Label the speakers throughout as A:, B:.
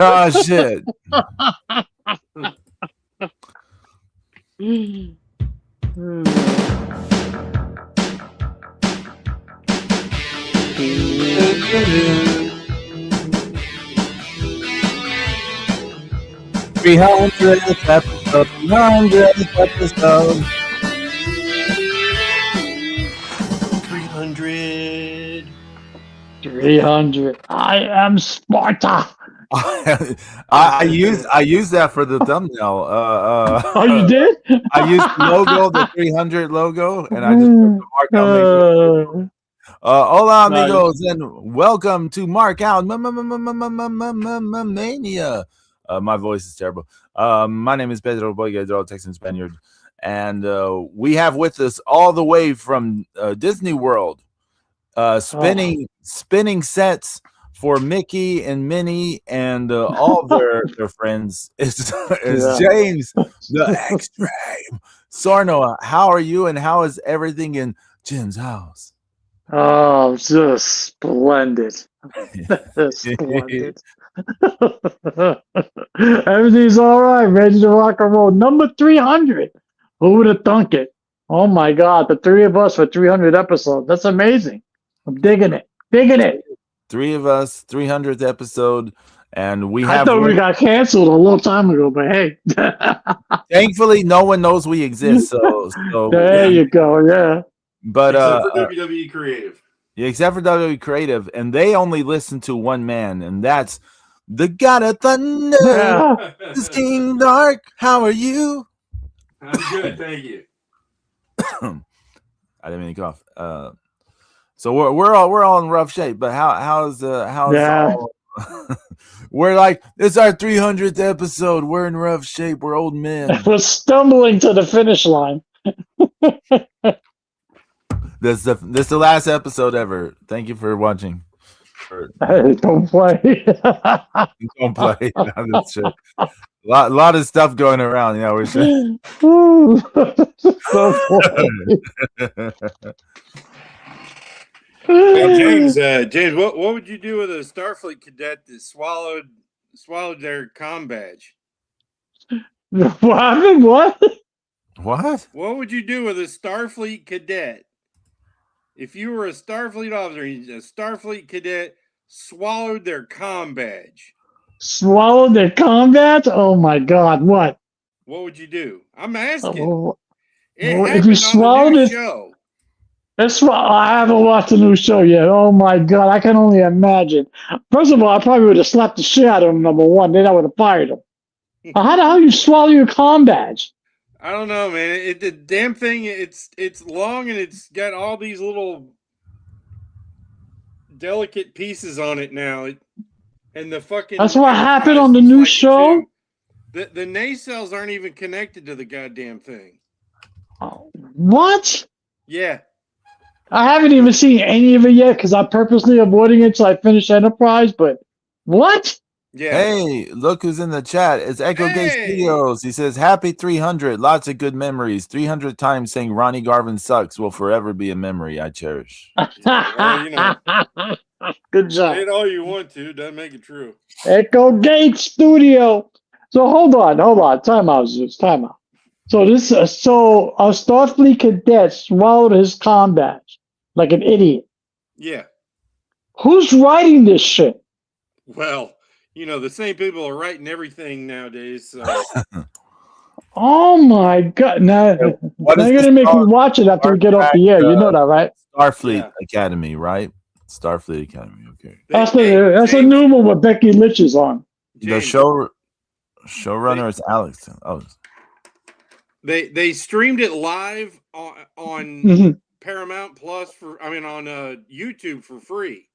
A: Oh shit. Three hundred episode. 300 episode.
B: 300.
C: 300. I am Sparta.
A: I used that for the thumbnail.
C: Oh, you did?
A: I used the logo, the 300 logo, and I just put the Mark Out. Hola, amigos, and welcome to Mark Out Mania. My voice is terrible. My name is Pedro Boyd, Texan Spaniard, and we have with us all the way from Disney World, spinning sets for Mickey and Minnie and all their friends is James the Extreme. Sarno, how are you and how is everything in Jim's house?
C: Oh, just splendid. Splendid. Everything's all right. Ready to rock and roll. Number 300. Who would have thunk it? Oh my God. The three of us for 300 episodes. That's amazing. I'm digging it. Digging it.
A: Three of us, 300th episode, and we
C: I thought we got canceled a long time ago, but hey.
A: Thankfully, no one knows we exist. So
C: there you go, yeah.
A: But
B: except for WWE Creative.
A: Yeah, except for WWE Creative, and they only listen to one man, and that's the God of Thunder, Zeus King Dark. How are you?
B: I'm good, thank you.
A: I didn't mean to cough. So we're all in rough shape, but how's all? We're like, it's our 300th episode. We're in rough shape. We're old men.
C: We're stumbling to the finish line.
A: This is the last episode ever. Thank you for watching.
C: Hey, don't play.
A: Don't play. That's true. A lot of stuff going around. Yeah, we're
C: so
B: James, what would you do with a Starfleet cadet that swallowed their comm badge?
C: What?
A: What?
B: What would you do with a Starfleet cadet? If you were a Starfleet officer, a Starfleet cadet swallowed their comm badge.
C: Swallowed their comm badge? Oh my God! What?
B: What would you do? I'm asking.
C: If you swallowed it, show. I haven't watched the new show yet. Oh my God! I can only imagine. First of all, I probably would have slapped the shit out of him. Number one, then I would have fired him. How the hell you swallow your comm badge?
B: I don't know, man. The damn thing, it's long and it's got all these little delicate pieces on it now. And the fucking
C: that's what happened on the new show.
B: The nacelles aren't even connected to the goddamn thing.
C: Oh, what?
B: Yeah.
C: I haven't even seen any of it yet because I'm purposely avoiding it till I finish Enterprise. But what?
B: Yeah.
A: Hey, look who's in the chat. It's Echo Gay Studios. He says, happy 300. Lots of good memories. 300 times saying Ronnie Garvin sucks will forever be a memory I cherish.
B: Well,
C: good job.
B: Say it all you want to. Doesn't make it true.
C: Echo Gate Studio. So hold on. Time out, Zeus. Time out. So a Starfleet cadet swallowed his comm badge like an idiot.
B: Yeah.
C: Who's writing this shit?
B: Well, the same people are writing everything nowadays. So.
C: Oh my God! Now you're gonna make me watch it after we get off the air. You know that, right?
A: Starfleet Academy, right? Starfleet Academy. Okay.
C: That's a new one with Becky Lynch is on.
B: James,
A: The showrunner is Alex. Oh.
B: They streamed it live on Paramount Plus on YouTube for free.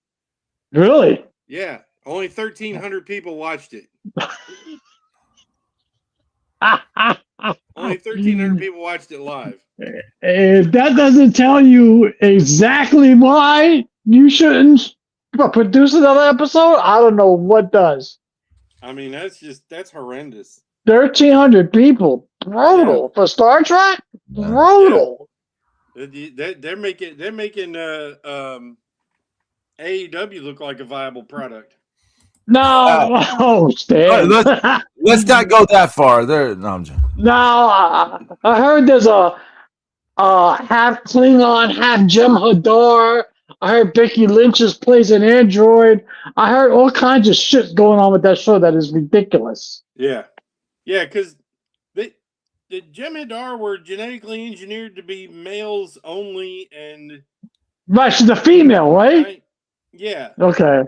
C: Really?
B: Yeah. Only 1,300 people watched it. Only 1,300 people watched it live.
C: If that doesn't tell you exactly why you shouldn't produce another episode, I don't know what does.
B: I mean, that's horrendous.
C: 1,300 people. Brutal. For Star Trek? Brutal.
B: Yeah. They're making AEW look like a viable product.
C: No, Stan.
A: Let's not go that far. There, no, I'm just...
C: No, I heard there's a half Klingon, half Jem'Hadar. I heard Becky Lynch plays an android. I heard all kinds of shit going on with that show that is ridiculous.
B: Yeah, because the Jem'Hadar were genetically engineered to be males only, and
C: right, she's a female, right?
B: Yeah.
C: Okay.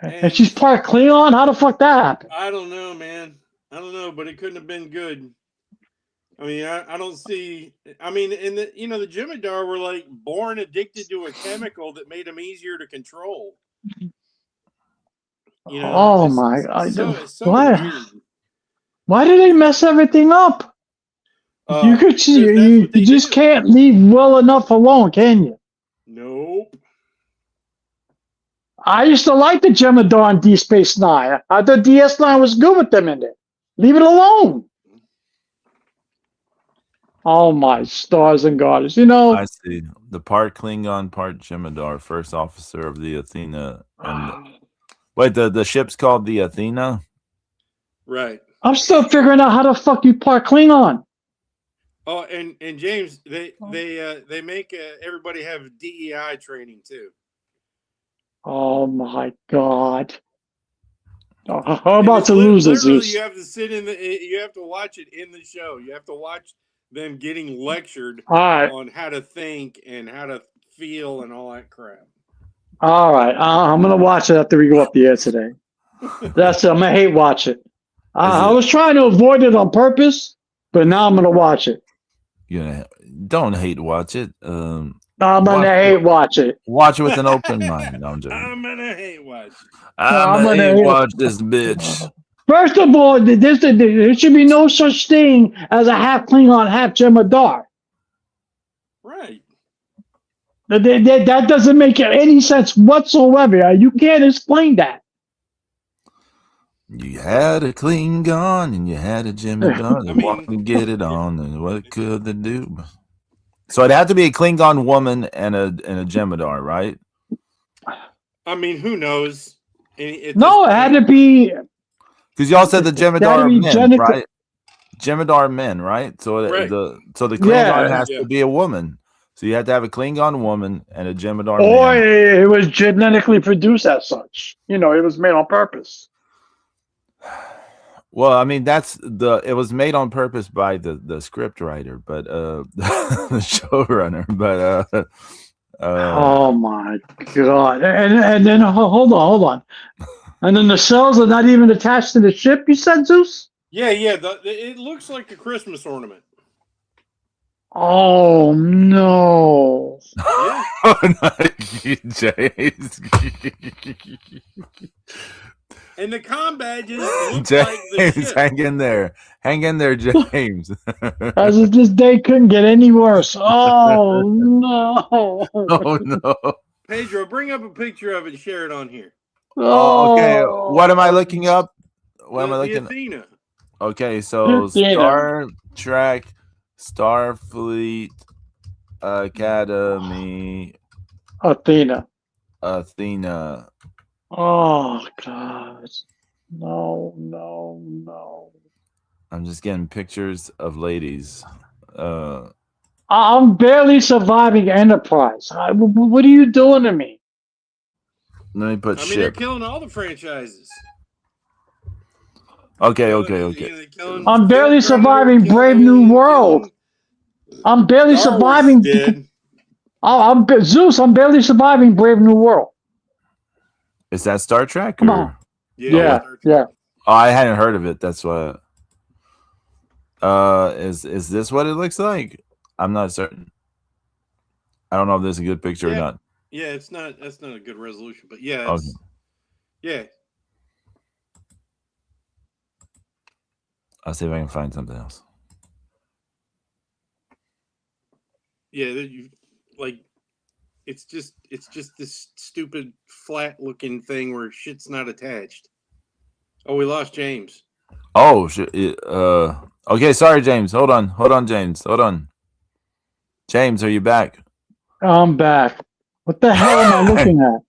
C: And she's part Klingon? How the fuck that happened?
B: I don't know, man. I don't know, but it couldn't have been good. I mean, I don't see. I mean, in the the Jem'Hadar were like born addicted to a chemical that made them easier to control.
C: Oh my God!
B: So
C: why?
B: Weird.
C: Why did they mess everything up? You just can't leave well enough alone, can you?
B: Nope.
C: I used to like the Jem'Hadar on Deep Space Nine. I thought DS9 was good with them in it. Leave it alone. Oh my stars and garters!
A: I see the part Klingon, part Jem'Hadar, first officer of the Athena. And wait, the ship's called the Athena.
B: Right.
C: I'm still figuring out how the fuck you part Klingon.
B: Oh, and James, they make everybody have DEI training too.
C: Oh my God! How about the losers?
B: You have to you have to watch it in the show. You have to watch them getting lectured on how to think and how to feel and all that crap.
C: All right, I'm gonna watch it after we go up the air today. I'm gonna hate watch it. I was trying to avoid it on purpose, but now I'm gonna watch it.
A: Don't hate watch it.
C: I'm gonna hate watch it.
A: Watch it with an open mind. No, I'm
B: gonna hate watch it.
A: I'm gonna hate watch this bitch.
C: First of all, there should be no such thing as a half Klingon, half Jem'Hadar.
B: Right.
C: That doesn't make any sense whatsoever. You can't explain that.
A: You had a Klingon and you had a Jem'Hadar. Walk and get it on, and what could they do? So it had to be a Klingon woman and a Jem'Hadar, right?
B: I mean, who knows?
C: It had to be.
A: Because y'all said the Jem'Hadar are men, right? Jem'Hadar men, right? So the Klingon has to be a woman. So you have to have a Klingon woman and a Jem'Hadar man.
C: Or it was genetically produced as such. It was made on purpose.
A: Well, I mean, it was made on purpose by the script writer, but the showrunner, but
C: oh my God. And then hold on. And then the cells are not even attached to the ship, you said, Zeus?
B: Yeah. It looks like a Christmas ornament.
C: Oh no.
B: Yeah.
A: Oh, no, James.
B: And the comm badges look
A: James,
B: like the ship.
A: hang in there, James.
C: As if this day couldn't get any worse. Oh no.
A: Oh no.
B: Pedro, bring up a picture of it and share it on here.
A: Oh, okay. What am I looking up? What am I looking?
B: Athena.
A: Okay, so Star Trek, Starfleet Academy,
C: Athena. Oh God. No.
A: I'm just getting pictures of ladies.
C: I'm barely surviving Enterprise. What are you doing to me?
A: Let me put ship.
B: They're killing all the franchises.
A: Okay.
C: I'm barely surviving Brave New World. I'm barely surviving. I'm Zeus. I'm barely surviving Brave New World.
A: Is that Star Trek?
C: Come on. Yeah.
A: Oh, I hadn't heard of it. That's why. Is this what it looks like? I'm not certain. I don't know if this is a good picture or not.
B: Yeah, it's not. That's not a good resolution, but yeah, yeah.
A: I'll see if I can find something else.
B: Yeah, it's just this stupid flat looking thing where shit's not attached. Oh, we lost James.
A: Oh shit. Okay, sorry, James. Hold on, James. Hold on. James, are you back?
C: I'm back. What the hell am I looking at?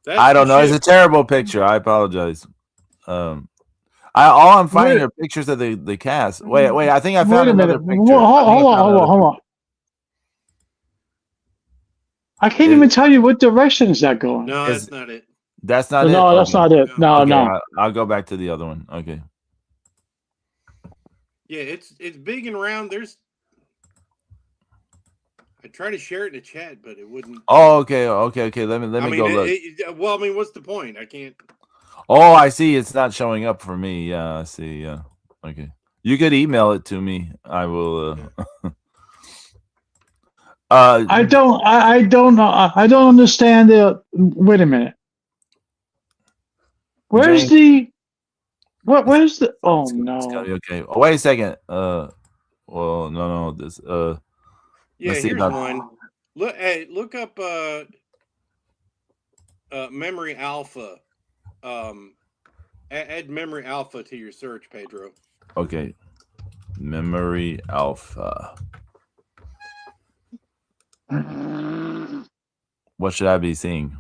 A: I don't know. It's a terrible picture. I apologize. All I'm finding are pictures of the cast. Wait. I think I found another picture.
C: Hold on. I can't even tell you what direction is that going.
B: No, that's not it.
A: That's not it?
C: No, that's not it. No, no.
A: I'll go back to the other one. Okay.
B: Yeah, it's big and round. I tried to share it in the chat, but it wouldn't.
A: Oh, okay. Let me go look.
B: Well, I mean, what's the point? I can't.
A: Oh, I see. It's not showing up for me. Yeah, I see. Yeah. Okay. You could email it to me. I will.
C: I don't know. I don't understand it. Wait a minute. Where's the? What? Where's the? Oh no.
A: Okay. Oh, wait a second. Well, no. This.
B: Yeah, here's one. Look up Memory Alpha. Add Memory Alpha to your search, Pedro.
A: Okay. Memory Alpha. What should I be seeing?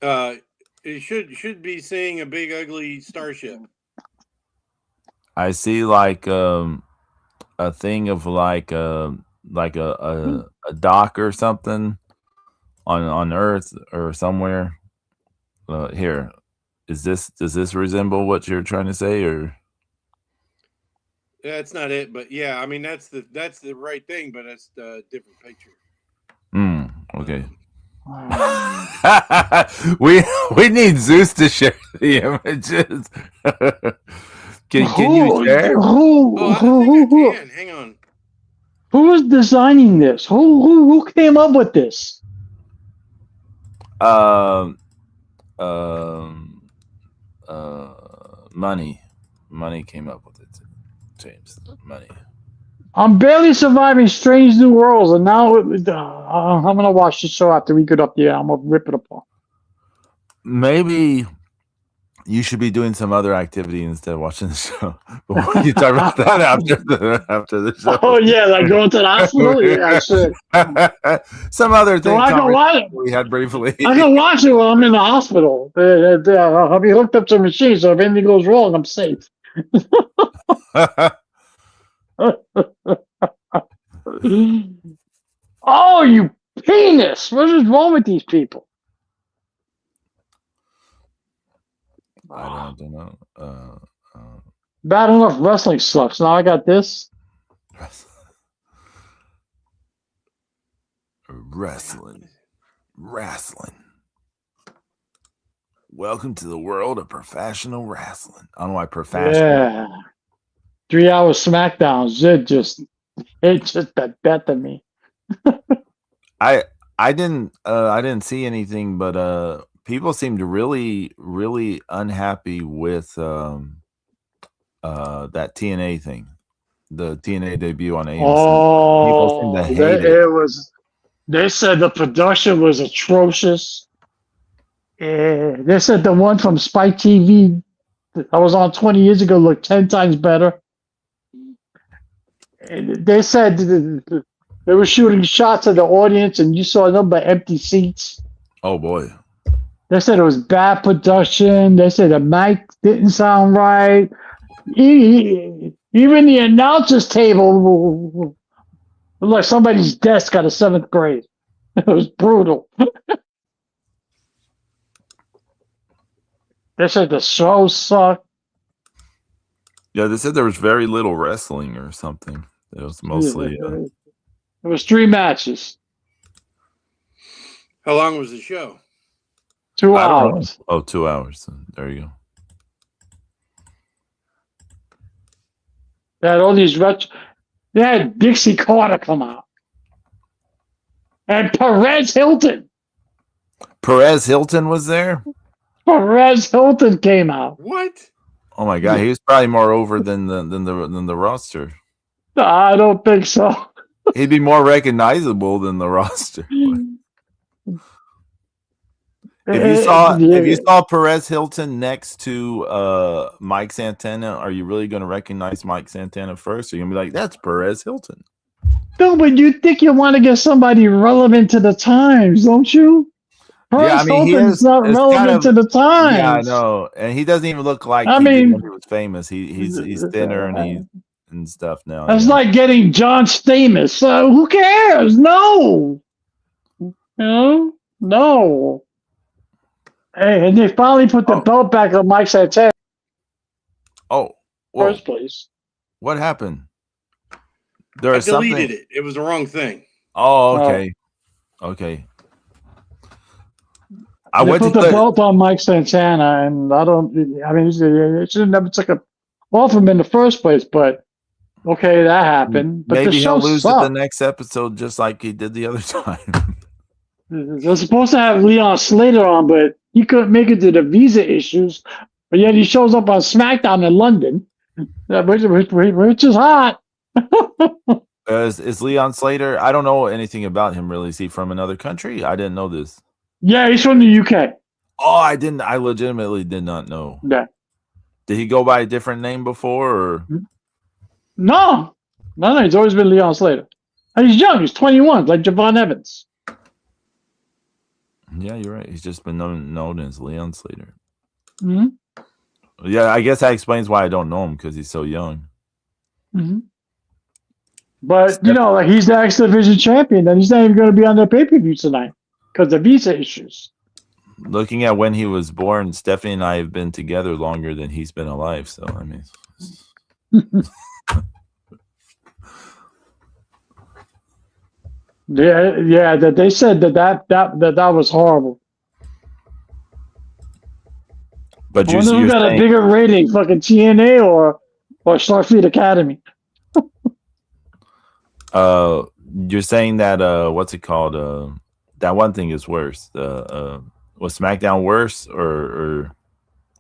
B: It should be seeing a big ugly starship.
A: I see like a thing of like a dock or something on Earth or somewhere. Here, does this resemble what you're trying to say, or?
B: That's not it, but yeah, I mean that's the right thing, but it's a different picture.
A: Okay. we need Zeus to share the images. Can you share?
B: I think I can. Hang on.
C: Who was designing this? Who came up with this?
A: Money came up with it. James, Money.
C: I'm barely surviving Strange New Worlds, and now I'm gonna watch the show after we get up there. I'm gonna rip it apart.
A: Maybe you should be doing some other activity instead of watching the show. But when you talk about that after the show.
C: Oh yeah, like going to the hospital. Yeah, I should.
A: Some other thing
C: we
A: had briefly.
C: I can watch it while I'm in the hospital. I'll be hooked up to a machine, so if anything goes wrong, I'm safe. Oh, you penis! What is wrong with these people?
A: I don't know.
C: Bad enough wrestling sucks. Now I got this.
A: Wrestling. Welcome to the world of professional wrestling. I don't know why professional.
C: Yeah. 3 hour SmackDowns. It just bet to me.
A: I didn't see anything, but people seemed really, really unhappy with that TNA thing, the TNA debut on AMC.
C: Oh, they said the production was atrocious. They said the one from Spike TV that was on 20 years ago looked 10 times better. They said they were shooting shots of the audience, and you saw a number of empty seats.
A: Oh boy!
C: They said it was bad production. They said the mic didn't sound right. Even the announcer's table looked like somebody's desk out of 7th grade. It was brutal. They said the show sucked.
A: Yeah, they said there was very little wrestling or something. It was mostly.
C: It was 3 matches.
B: How long was the show?
C: 2 hours.
A: Oh, 2 hours. There you go.
C: They had all these They had Dixie Carter come out. And Perez Hilton.
A: Perez Hilton was there?
C: Perez Hilton came out.
B: What?
A: Oh my God, he was probably more over than the roster.
C: I don't think so.
A: He'd be more recognizable than the roster. If you saw Perez Hilton next to Mike Santana, are you really going to recognize Mike Santana first? Or are you going to be like, that's Perez Hilton?
C: No, but you think you want to get somebody relevant to the times, don't you? First
A: he
C: Hilton's
A: is.
C: not
A: It's
C: relevant to the times.
A: Yeah, I know, and he doesn't even look like
C: I
A: he did
C: mean,
A: when he was famous. He's thinner and stuff now.
C: That's
A: yeah.
C: like getting John Stamos. So who cares? No. No. Hey, and they finally put the belt back on Mike Santana.
A: Oh, whoa.
C: First place.
A: What happened?
B: I
A: There's
B: deleted
A: something.
B: it. It was the wrong thing.
A: Oh, okay, okay. I
C: They
A: went
C: put
A: to
C: the belt on Mike Santana, and I mean, it should have never took it off him in the first place, but okay, that happened. But
A: maybe
C: the show
A: he'll lose it the
C: sucked.
A: next episode, just like he did the other time.
C: They're supposed to have Leon Slater on, but he couldn't make it to the visa issues. But yet he shows up on SmackDown in London, which is hot.
A: Is Leon Slater? I don't know anything about him really. Is he from another country? I didn't know this.
C: Yeah, he's from the UK.
A: Oh, I didn't. I legitimately did not know.
C: Yeah.
A: Did he go by a different name before? Or?
C: No. He's always been Leon Slater. And he's young. He's 21, like Javon Evans.
A: Yeah, you're right. He's just been known as Leon Slater.
C: Mm-hmm.
A: Yeah, I guess that explains why I don't know him, because he's so young.
C: Mm-hmm. But, like he's the X Division champion, and he's not even going to be on the pay-per-view tonight because of visa issues.
A: Looking at when he was born, Stephanie and I have been together longer than he's been alive. So, I mean.
C: Yeah, that they said that was horrible.
A: But
C: I wonder who got a bigger rating, fucking TNA or Starfleet Academy.
A: You're saying that what's it called? That one thing is worse. Was SmackDown worse or?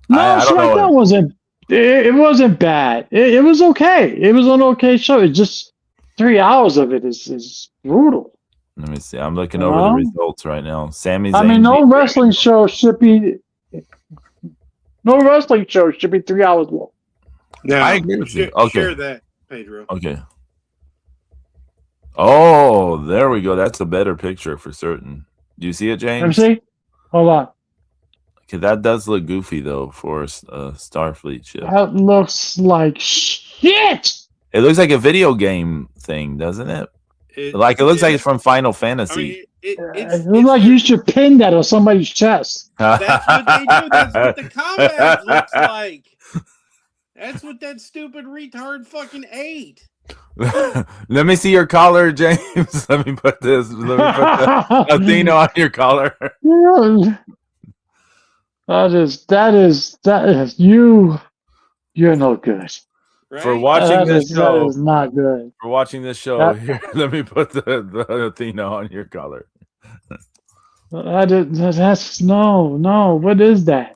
C: No,
A: I don't know.
C: SmackDown wasn't. It wasn't bad. It was okay. It was an okay show. It's just 3 hours of it is brutal.
A: Let me see. I'm looking over the results right now. Sami Zayn.
C: I mean, no wrestling show should be 3 hours long.
B: Yeah,
A: I agree with you. Okay.
B: Share that, Pedro.
A: Okay. Oh, there we go. That's a better picture for certain. Do you see it, James?
C: Let me see. Hold on.
A: Okay, that does look goofy though for a Starfleet ship.
C: That looks like shit.
A: It looks like a video game thing, doesn't it? It looks like it's from Final Fantasy.
C: It looks like you should pin that on somebody's chest.
B: That's what they do. That's what the combat looks like. That's what that stupid retard fucking ate.
A: Let me see your collar, James. Let me put the Athena on your collar.
C: That is you. You're no good.
B: Right?
A: For watching this show.
C: That is not good.
A: For watching this show, here, let me put the Athena on your collar.
C: That's no. What is that?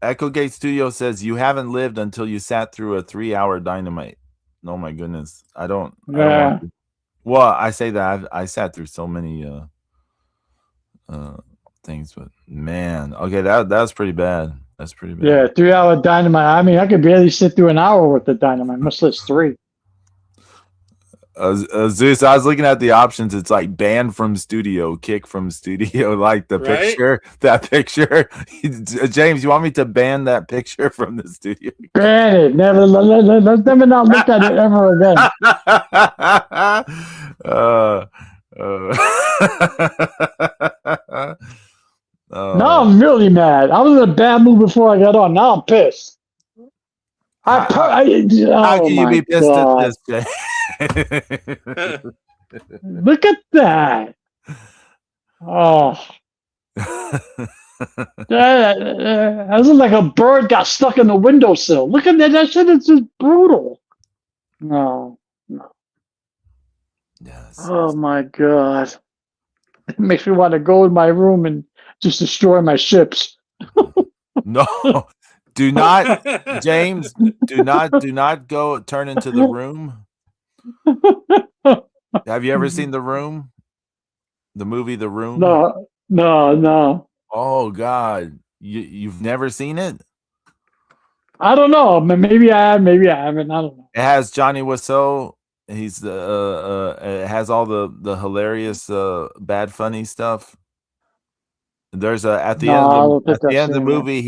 A: Echo Gate Studio says you haven't lived until you sat through a 3-hour Dynamite. Oh my goodness, I don't well, I say that I sat through so many things, but man, okay, that's pretty bad. That's pretty bad.
C: Yeah, 3-hour Dynamite. I mean, I could barely sit through an hour worth of Dynamite, much less 3.
A: Zeus, I was looking at the options. It's like banned from studio, kick from studio, like the picture. That picture. James, you want me to ban that picture from the studio?
C: Ban it. Let's never not look at it ever again. Now I'm really mad. I was in a bad mood before I got on. Now I'm pissed. How can you be pissed at this, Jay? Look at that. Oh. That looks like a bird got stuck in the windowsill. Look at that. That shit is just brutal. No. Yes. Oh my God. It makes me want to go in my room and just destroy my ships.
A: No. Do not, James, do not go turn into The Room. Have you ever seen The Room? The movie The Room?
C: No.
A: Oh God. You've never seen it?
C: I don't know. Maybe I have, maybe I haven't. I don't know.
A: It has Johnny Wiseau. He's it has all the hilarious bad funny stuff. There's at the
C: No,
A: end
C: I
A: of
C: don't think
A: the
C: I've
A: end of the
C: seen that.
A: movie,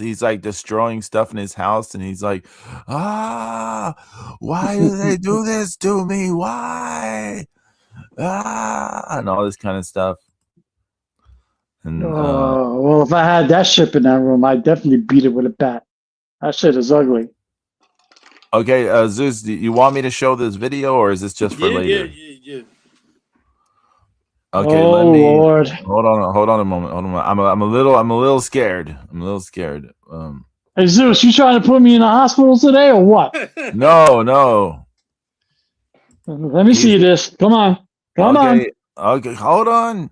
A: he's like destroying stuff in his house, and he's like, why do they do this to me? Why? And all this kind of stuff. And
C: well, if I had that ship in that room, I'd definitely beat it with a bat. That shit is ugly.
A: okay, Zeus, do you want me to show this video, or is this just for later?
B: Yeah.
A: Okay,
C: Oh,
A: let me
C: Lord.
A: hold on a moment. I'm a little scared.
C: Hey, Zeus, you trying to put me in the hospital today or what?
A: No.
C: Let me see this. Come on.
A: Okay, hold on,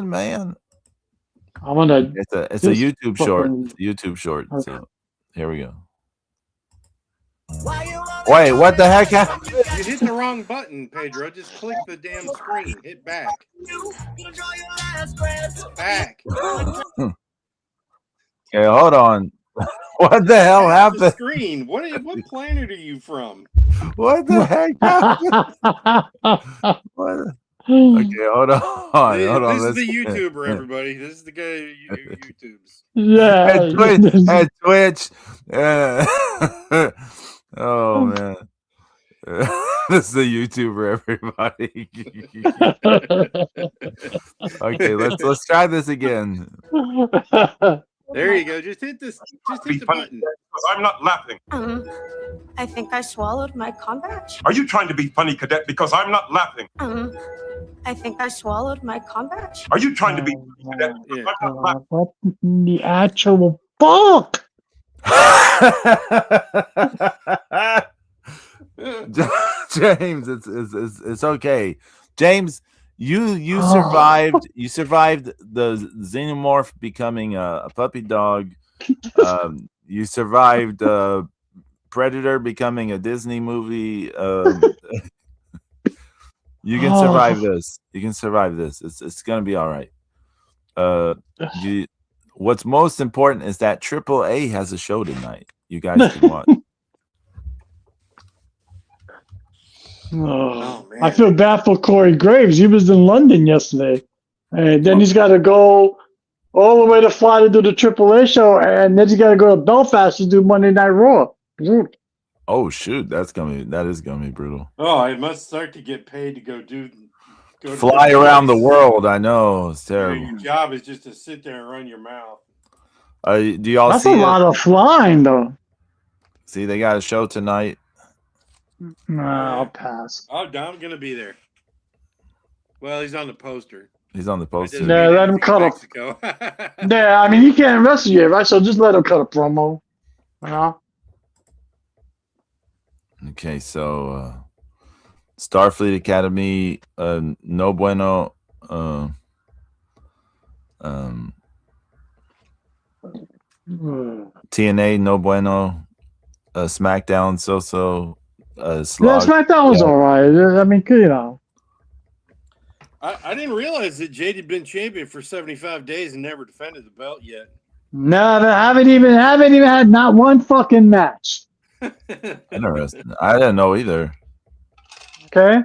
A: man.
C: I'm gonna.
A: It's a YouTube short.
C: fucking-
A: It's a YouTube short.
C: Okay.
A: So here we go. Wait, what the heck happened?
B: You hit the wrong button, Pedro. Just click the damn screen. Hit back. Back.
A: Okay, hold on. What the hell
B: The
A: happened?
B: screen. What planet are you from?
A: What the heck happened? What? Okay, hold on.
B: This is the YouTuber, everybody. This is the guy who YouTubes.
C: Yeah.
A: At Twitch. Oh man. This is the YouTuber, everybody. Okay, let's try this again.
B: There you go. Just hit this. Just hit the button.
D: I'm not laughing.
E: I think I swallowed my combat.
D: Are you trying to be funny, cadet? Because I'm not laughing.
E: I think I swallowed my combat.
D: Are you trying to be funny, cadet? Because I'm not laughing.
C: What the actual fuck?
A: James, it's okay. James, you survived. You survived the xenomorph becoming a puppy dog. You survived Predator becoming a Disney movie. You can survive this. You can survive this. It's gonna be all right. What's most important is that AAA has a show tonight. You guys can watch.
C: Oh, I feel bad for Corey Graves. He was in London yesterday, and then he's got to go all the way to fly to do the AAA show, and then he's got to go to Belfast to do Monday Night Raw.
A: Oh shoot, that is gonna be brutal.
B: Oh, I must start to get paid to go
A: fly around the world. I know it's terrible.
B: Your job is just to sit there and run your mouth.
A: Do y'all
C: That's
A: see
C: a lot of flying, though.
A: See, they got a show tonight.
C: No, I'll pass.
B: Oh, Dom's gonna be there. Well, he's on the poster.
A: He's on the poster.
C: Yeah, let him cut
B: Mexico.
C: Yeah, I mean, he can't wrestle yet, right? So just let him cut a promo. You know?
A: Okay, so Starfleet Academy, no bueno. TNA, no bueno. SmackDown, so.
C: Yeah, SmackDown was all right. I mean, you know.
B: I didn't realize that Jade had been champion for 75 days and never defended the belt yet.
C: No, they haven't even had not one fucking match.
A: Interesting. I didn't know either.
C: Okay,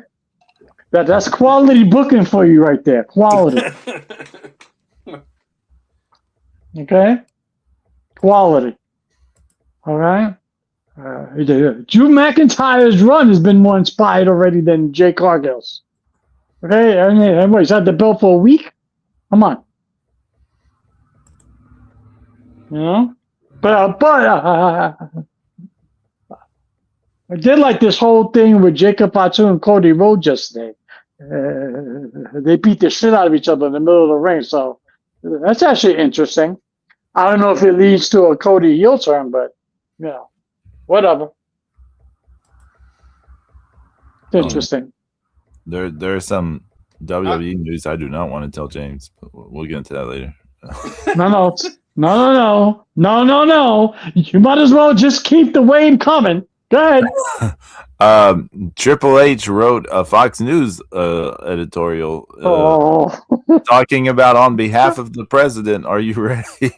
C: that's quality booking for you right there. Quality. Okay, quality. All right. Drew McIntyre's run has been more inspired already than Jay Cargill's. Okay, and he's had the belt for a week. Come on, you know. But I did like this whole thing with Jacob Fatu and Cody Rhodes yesterday. They beat the shit out of each other in the middle of the ring, so that's actually interesting. I don't know if it leads to a Cody heel turn, but you know, whatever. It's interesting.
A: There's some WWE news I do not want to tell James, but we'll get into that later.
C: No. You might as well just keep the wave coming. Go ahead.
A: Triple H wrote a Fox News editorial talking about on behalf of the president. Are you ready?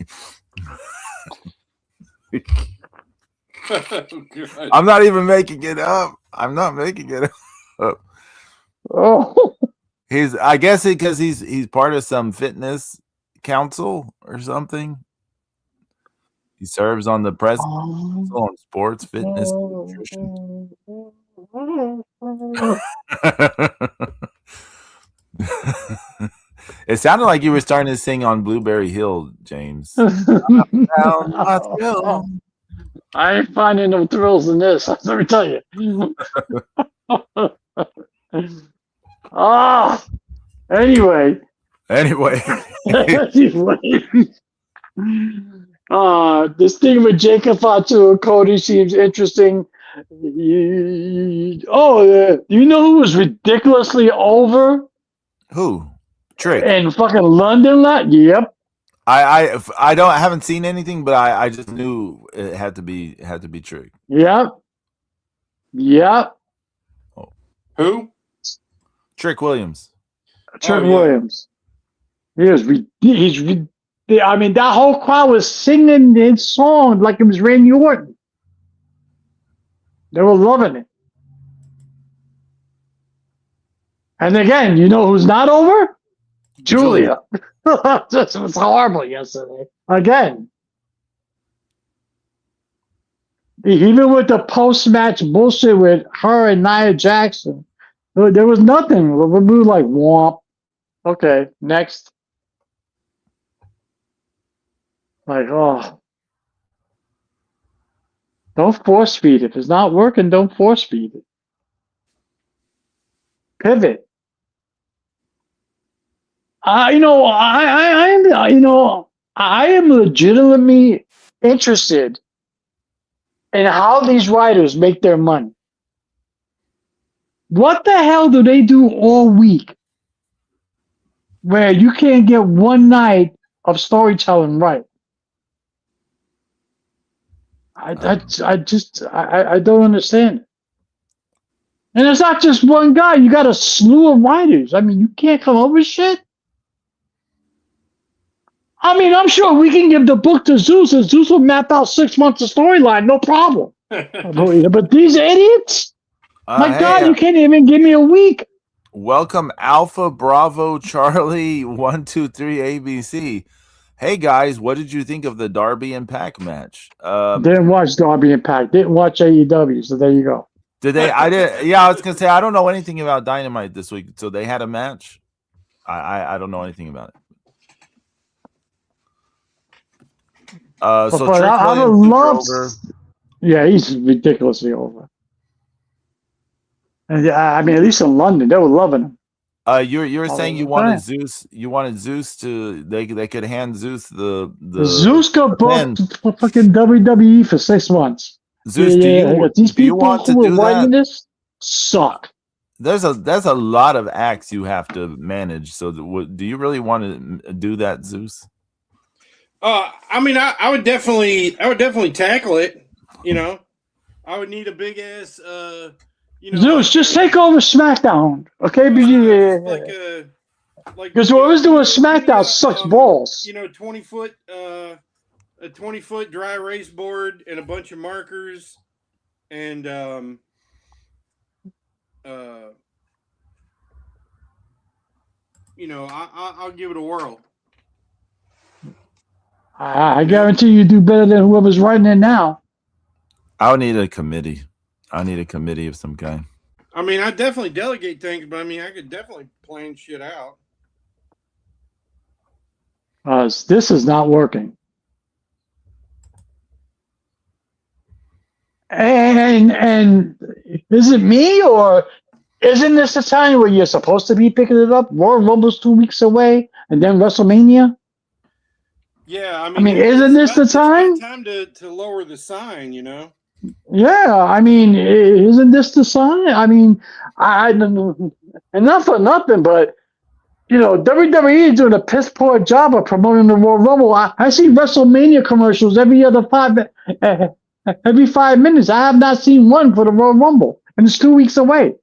A: I'm not even making it up. I'm not making it up.
C: Oh.
A: I guess because he's part of some fitness. Council or something. He serves on the press council on sports, fitness, and nutrition. It sounded like you were starting to sing on Blueberry Hill, James. Down my thrill.
C: I ain't finding no thrills in this. Let me tell you. Anyway.
A: Anyway.
C: This thing with Jacob Fatu and Cody seems interesting. You know who was ridiculously over?
A: Who? Trick.
C: In fucking London? Yep.
A: I haven't seen anything, but I just knew it had to be Trick.
C: Yep.
A: Oh.
B: Who?
A: Trick Williams.
C: Trick Williams. I mean, that whole crowd was singing his song like it was Randy Orton. They were loving it. And again, you know who's not over? Julia. This was horrible yesterday. Again. Even with the post-match bullshit with her and Nia Jackson, there was nothing. We were like, womp. Okay, next. Like, oh. Don't force feed it. If it's not working, don't force feed it. Pivot. I am legitimately interested in how these writers make their money. What the hell do they do all week where you can't get one night of storytelling right? I don't understand it. And it's not just one guy. You got a slew of writers. I mean, you can't come up with shit. I mean, I'm sure we can give the book to Zeus, and Zeus will map out 6 months of storyline, no problem. But these idiots, God, you can't even give me a week.
A: Welcome, Alpha Bravo Charlie 123 ABC. Hey guys, what did you think of the Darby and Pac match?
C: Didn't watch Darby and Pac. Didn't watch AEW. So there you go.
A: Did they? I did. Yeah, I was gonna say I don't know anything about Dynamite this week. So they had a match. I don't know anything about it. So Trick Williams over.
C: Yeah, he's ridiculously over. And I mean, at least in London, they were loving him.
A: You were saying you wanted Zeus. You wanted Zeus to they could hand Zeus the
C: Zeus got booked for fucking WWE for 6 months.
A: Zeus,
C: these
A: do you want to do that?
C: This suck.
A: There's a lot of acts you have to manage. So do you really want to do that, Zeus?
B: I mean, I would definitely tackle it. You know, I would need a big ass.
C: Zeus, just take over SmackDown, okay? Because whoever's doing SmackDown sucks balls.
B: 20-foot, a 20-foot dry erase board and a bunch of markers, and I'll give it a whirl.
C: I guarantee you do better than whoever's writing it now.
A: I would need a committee. I need a committee of some kind.
B: I mean, I definitely delegate things, but I mean, I could definitely plan shit out.
C: This is not working. And is it me, or isn't this the time where you're supposed to be picking it up? Royal Rumble's 2 weeks away, and then WrestleMania?
B: Yeah,
C: I mean isn't this the time?
B: It's time to lower the sign,
C: Yeah, I mean, isn't this the sign? I mean, I don't know, and not for nothing, but WWE is doing a piss poor job of promoting the Royal Rumble. I see WrestleMania commercials every 5 minutes. I have not seen one for the Royal Rumble, and it's 2 weeks away.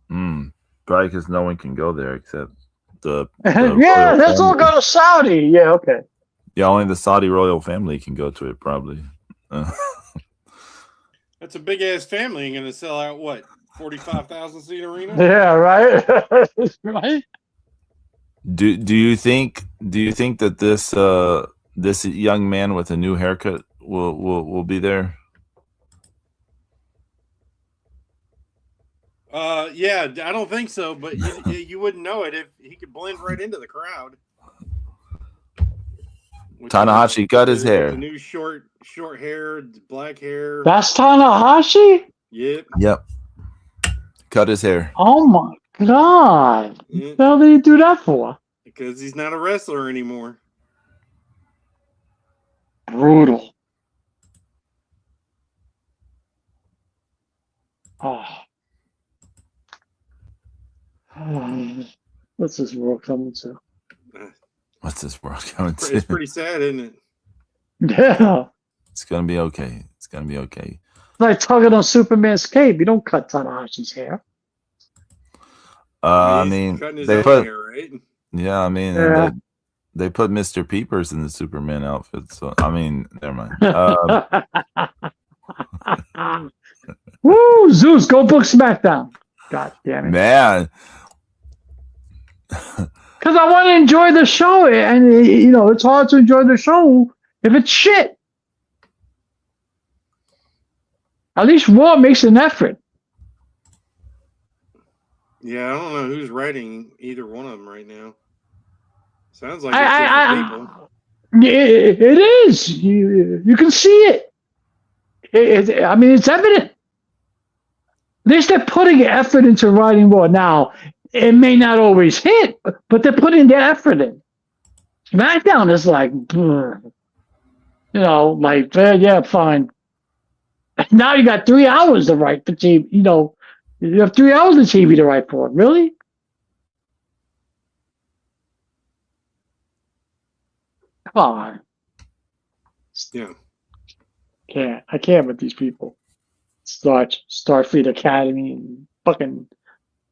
A: Probably because no one can go there except the
C: yeah, let's all go to Saudi. Yeah, okay.
A: Yeah, only the Saudi royal family can go to it, probably.
B: That's a big ass family. Going to sell out what, 45,000 seat arena?
C: Yeah, right. Right.
A: Do you think that this young man with a new haircut will be there?
B: Yeah, I don't think so, but you wouldn't know it if he could blend right into the crowd.
A: Tanahashi cut his hair.
B: The new short hair, black hair.
C: That's Tanahashi?
B: Yep.
A: Cut his hair.
C: Oh my God.
B: Yeah.
C: What the hell did he do that for?
B: Because he's not a wrestler anymore.
C: Brutal. Oh. What's this world coming to?
A: What's this world coming to?
B: It's pretty sad, isn't it?
C: Yeah.
A: It's gonna be okay. It's gonna be okay.
C: It's like tugging on Superman's cape. You don't cut Tanahashi's hair.
A: I mean,
B: cutting his
A: they
B: own
A: put.
B: hair, right?
A: Yeah, I mean,
C: Yeah.
A: they put Mr. Peepers in the Superman outfit. So I mean, never mind.
C: Woo! Zeus, go book SmackDown. God damn it.
A: Man.
C: Because I want to enjoy the show, and it's hard to enjoy the show if it's shit. At least Raw makes an effort.
B: Yeah, I don't know who's writing either one of them right now. Sounds like it's different people.
C: It is. You can see it. I mean, it's evident. At least they're putting effort into writing Raw. Now, it may not always hit, but they're putting their effort in. SmackDown is like, yeah, fine. Now you got 3 hours to write for TV. You have 3 hours of TV to write for. Really? Come on.
B: Yeah.
C: I can't with these people. Starfleet Academy and fucking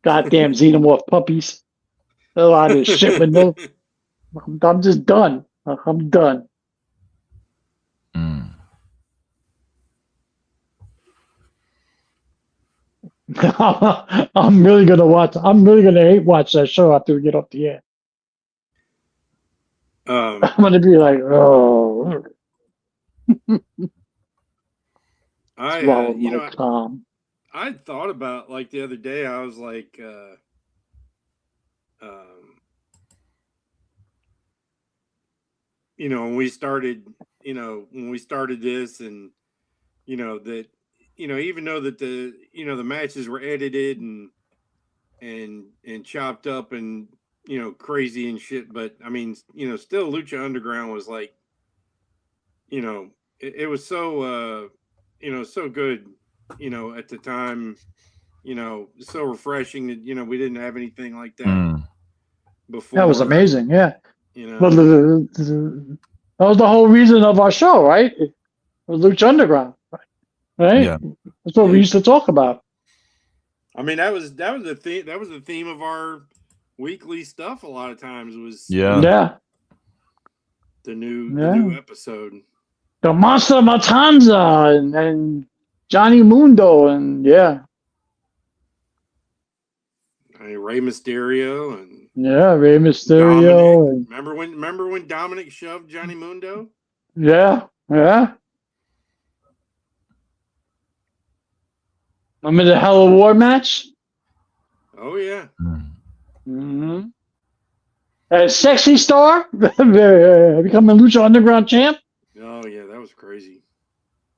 C: goddamn xenomorph puppies. A lot of shit with no. I'm just done. I'm done. I'm really gonna hate watch that show after we get off the air. I'm gonna be like, oh.
B: I thought about like the other day. I was like, when we started this, and that, even though that the matches were edited and chopped up and crazy and shit, but I mean, still Lucha Underground was like, it was so so good, at the time, so refreshing that we didn't have anything like that before.
C: That was amazing, yeah. But
B: that
C: was the whole reason of our show, right? It was Lucha Underground, right?
A: Yeah.
C: That's what we used to talk about.
B: I mean, that was the theme of our weekly stuff. A lot of times was
C: the
B: new episode.
C: The Monster Matanza and Johnny Mundo and
B: Rey Mysterio and
C: Rey Mysterio. And,
B: remember when Dominic shoved Johnny Mundo?
C: Yeah. Remember the Hell of War match?
B: Oh yeah.
C: Mm-hmm. Sexy Star becoming Lucha Underground champ.
B: Oh yeah, that was crazy.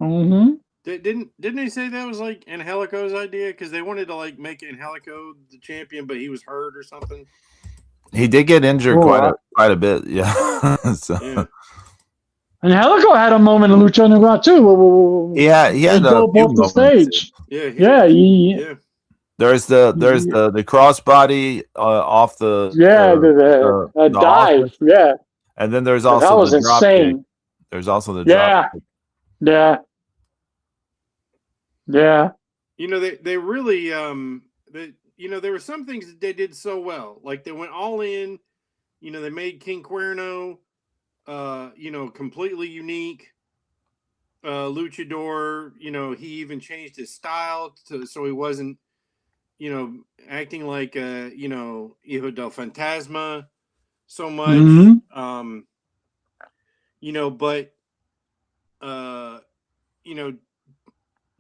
C: Mm-hmm.
B: Didn't they say that was like Angelico's idea, because they wanted to like make Angelico the champion, but he was hurt or something?
A: He did get injured quite a bit, yeah.
B: Yeah.
C: And Angelico had a moment in Lucha Underground too.
A: He had a few
C: off the stage.
B: Yeah.
A: There's the crossbody off the
C: the dive,
A: office.
C: yeah.
A: And then there's also
C: that was
A: the drop
C: insane.
A: kick. There's also the drop kick.
C: Yeah.
B: They really there were some things that they did so well. Like they went all in. They made King Cuerno completely unique luchador. He even changed his style so he wasn't acting like Hijo del Fantasma. so much.
C: Mhm.
B: You know, but you know,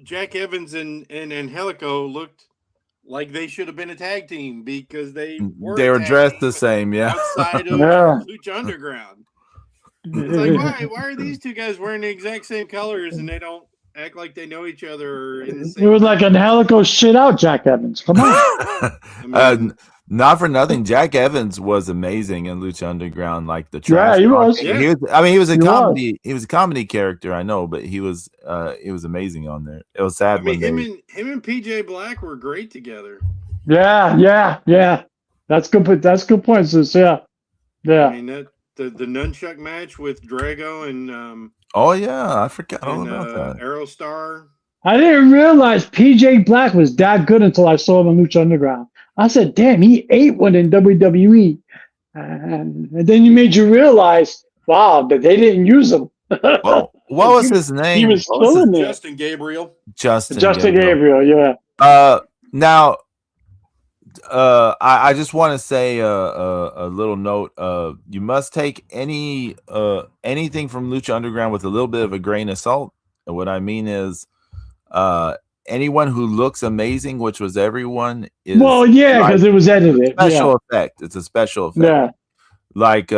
B: Jack Evans and Angelico looked like they should have been a tag team because they were
A: They
B: a
A: were
B: tag
A: dressed
B: team
A: the same, yeah.
B: outside of
C: Yeah.
B: Lucha Underground. It's like, why are these two guys wearing the exact same colors and they don't act like they know each other or in the
C: It
B: same
C: was like an Angelico shit out, Jack Evans. Come on.
B: I mean,
A: Not for nothing. Jack Evans was amazing in Lucha Underground, like the
C: Yeah,
A: trash.
C: he was.
A: talking. He was. I mean, he was a
C: He was.
A: comedy. He was a comedy character, I know, but he was amazing on there. It was sad
B: I mean,
A: when
B: him and PJ Black were great together.
C: Yeah. That's good. That's good points. Yeah.
B: I mean that the nunchuck match with Drago and
A: oh yeah, I forgot all
B: and
A: about that.
B: Aerostar.
C: I didn't realize PJ Black was that good until I saw him in Lucha Underground. I said, damn, he ate one in WWE. And then you made you realize, wow, that they didn't use him.
A: Well, what was his name?
C: He was killing it.
B: Justin Gabriel.
A: Justin
C: Gabriel, yeah.
A: Now, I just want to say a little note. You must take anything from Lucha Underground with a little bit of a grain of salt. And what I mean is, anyone who looks amazing, which was everyone, is
C: because it was edited.
A: Special effect. It's a special effect.
C: Yeah.
A: Like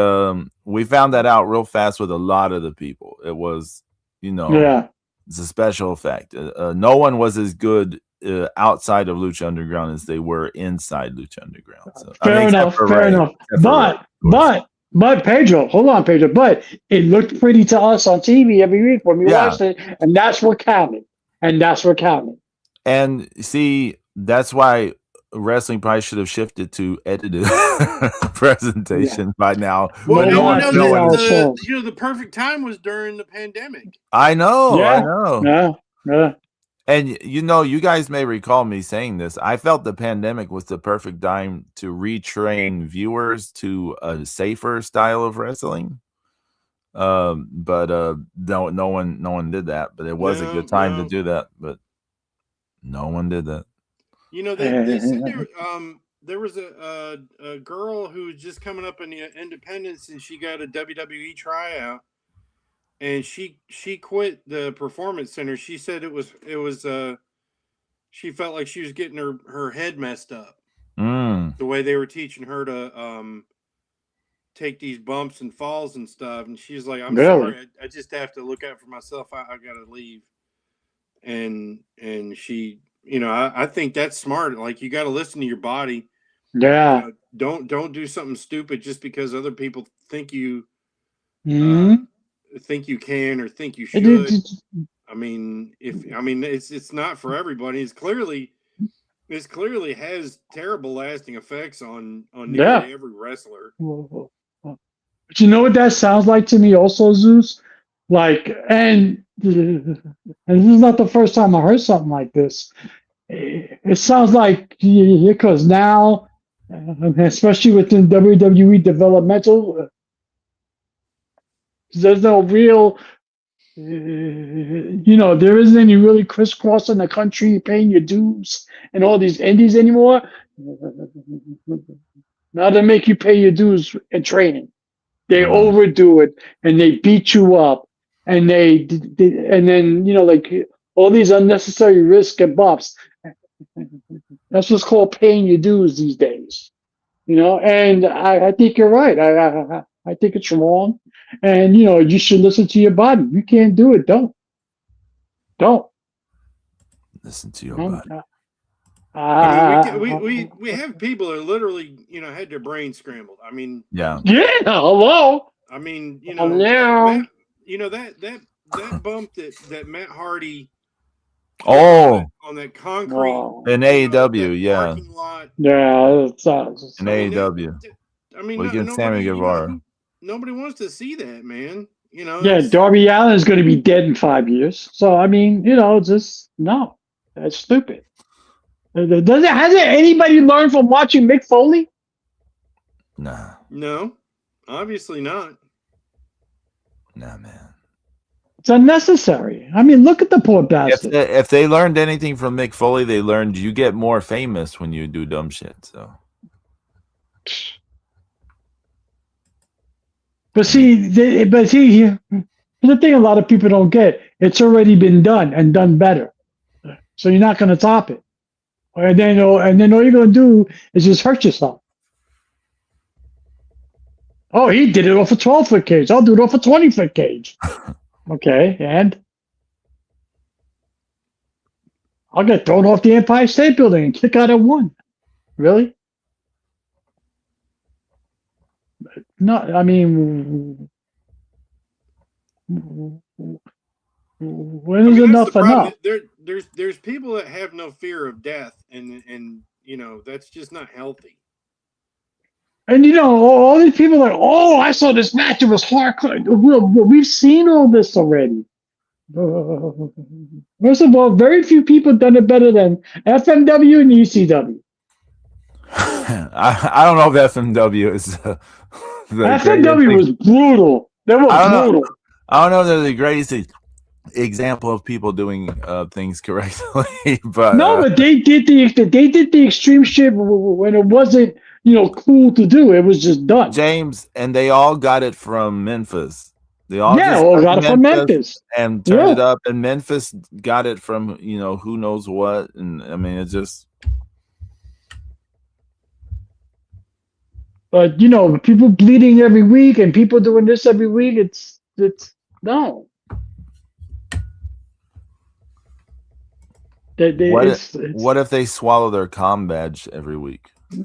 A: we found that out real fast with a lot of the people. It was, it's a special effect. No one was as good outside of Lucha Underground as they were inside Lucha Underground. So,
C: fair enough. But Pedro, hold on, Pedro. But it looked pretty to us on TV every week when we watched it, and that's what counted.
A: And see, that's why wrestling probably should have shifted to edited presentation by now.
B: Well, the perfect time was during the pandemic.
A: I know.
C: Yeah.
A: And you guys may recall me saying this. I felt the pandemic was the perfect time to retrain viewers to a safer style of wrestling. But no one did that. But it was a good time to do that. But no one did that.
B: They said there was a girl who was just coming up in the independents, and she got a WWE tryout, and she quit the performance center. She said it was she felt like she was getting her head messed up. The way they were teaching her to take these bumps and falls and stuff, and she's like, "I'm sorry, I just have to look out for myself. I gotta leave." And she, I think that's smart. Like, you got to listen to your body.
C: Yeah.
B: Don't do something stupid just because other people think you think you can or think you should. I mean, it's not for everybody. It clearly has terrible lasting effects on nearly every wrestler.
C: But you know what that sounds like to me also, Zeus? Like, and this is not the first time I heard something like this. It sounds like, because now, especially within WWE developmental, there's no real, there isn't any really crisscrossing the country paying your dues and all these indies anymore. Now they make you pay your dues in training. They overdo it and they beat you up. And and then like all these unnecessary risks and bumps. That's what's called paying your dues these days, And I think you're right. I think it's wrong, and you should listen to your body. You can't do it. Don't
A: listen to your body.
B: I mean, we have people that literally had their brain scrambled. I mean,
C: hello.
B: I mean,
C: hello.
B: That bump that Matt Hardy
A: on
B: that concrete
A: in AEW,
B: parking lot.
C: In
A: AEW.
B: I mean,
A: against Sammy Guevara.
B: Nobody wants to see that, man.
C: Darby Allin is going to be dead in 5 years. So I mean, just no, that's stupid. Hasn't anybody learned from watching Mick Foley?
A: Nah.
B: No, obviously not.
A: Nah, man.
C: It's unnecessary. I mean, look at the poor bastard.
A: If they learned anything from Mick Foley, they learned you get more famous when you do dumb shit. So
C: But see, here's the thing: a lot of people don't get. It's already been done and done better, so you're not going to top it. And then all you're going to do is just hurt yourself. Oh, he did it off a 12-foot cage. I'll do it off a 20-foot cage. Okay, and I'll get thrown off the Empire State Building and kick out at one. Really? No, I mean, when is
B: that's
C: enough
B: the problem.
C: enough?
B: There's people that have no fear of death, and that's just not healthy.
C: And all these people are like, oh, I saw this match. It was hardcore. We've seen all this already. First of all, very few people done it better than FMW and ECW.
A: I don't know if FMW is.
C: FMW was brutal. They were brutal.
A: I don't know if they're the greatest example of people doing things correctly, but
C: no, but they did the extreme shit when it wasn't cool to do. It was just done.
A: James, and they all got it from Memphis. They all
C: got it from Memphis
A: and turned it up, and Memphis got it from who knows what, and I mean it's just.
C: But people bleeding every week and people doing this every week. It's no.
A: What if they swallow their comm badge every week?
C: I'm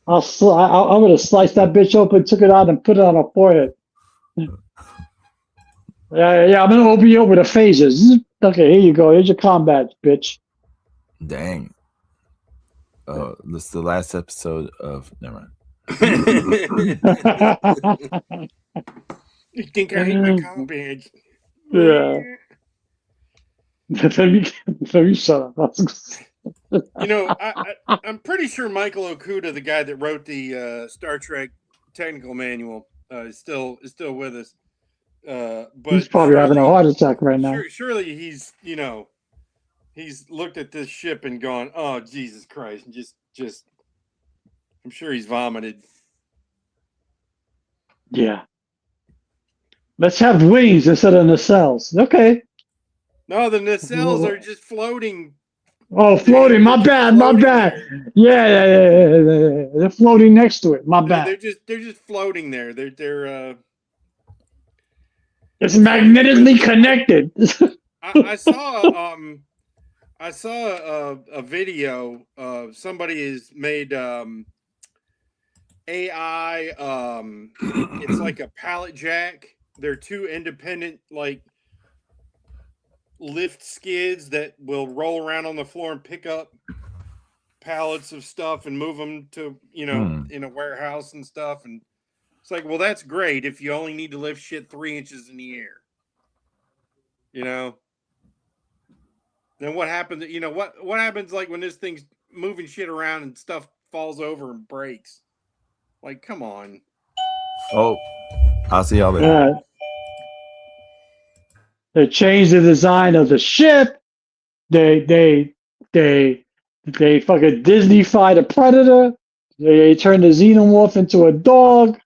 C: gonna slice that bitch open, took it out, and put it on her forehead. Yeah. I'm gonna open you up with a phaser. Okay, here you go. Here's your comm badge, bitch.
A: Dang. This is the last episode of. Never mind.
B: You think I hate my comm badge?
C: Yeah. Let me shut up.
B: I'm pretty sure Michael Okuda, the guy that wrote the Star Trek technical manual, is still with us. But
C: he's probably having a heart attack right now.
B: Surely he's he's looked at this ship and gone, "Oh Jesus Christ!" and just I'm sure he's vomited.
C: Yeah. Let's have wings instead of nacelles. Okay.
B: No, the nacelles are just floating.
C: Oh, floating. My bad. Yeah. They're floating next to it. My bad.
B: They're just floating there. They're
C: it's magnetically connected.
B: I saw a video. Somebody has made AI. It's like a pallet jack. They're two independent lift skids that will roll around on the floor and pick up pallets of stuff and move them to in a warehouse and stuff. And it's like, well, that's great if you only need to lift shit 3 inches in the air. Then what happens? What happens when this thing's moving shit around and stuff falls over and breaks? Like, come on.
A: Oh, I'll see y'all there.
C: They changed the design of the ship. They fucking Disney-fied a predator. They turned the xenomorph into a dog.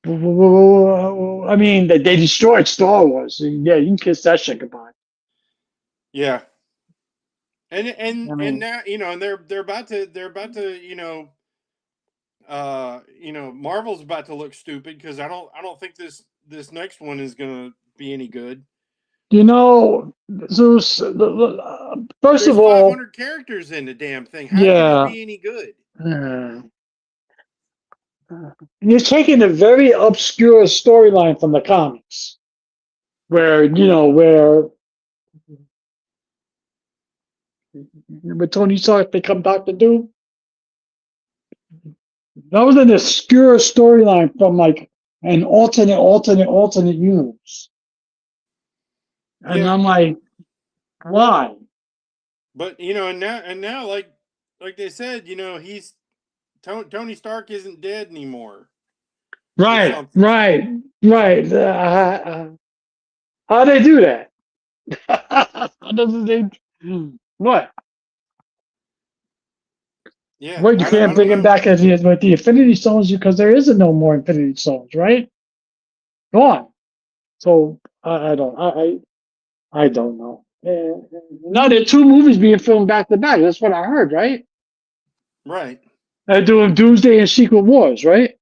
C: I mean, they destroyed Star Wars. Yeah, you can kiss that shit goodbye.
B: Yeah, and now and they're about to Marvel's about to look stupid because I don't think this next one is gonna be any good.
C: Zeus. First of all,
B: 500 characters in the damn thing. How can it be any good?
C: You're taking a very obscure storyline from the comics, where with Tony Stark become Doctor Doom. That was an obscure storyline from an alternate universe. And I'm like, why?
B: But and now like they said, he's Tony Stark isn't dead anymore.
C: Right. How they do that? How does they? What?
B: Yeah.
C: Well, you can't bring him back as with the Infinity Stones because there isn't no more Infinity Stones, right? Gone. So I don't know. No, there are 2 movies being filmed back to back. That's what I heard, right?
B: Right.
C: They're doing Doomsday and Secret Wars, right?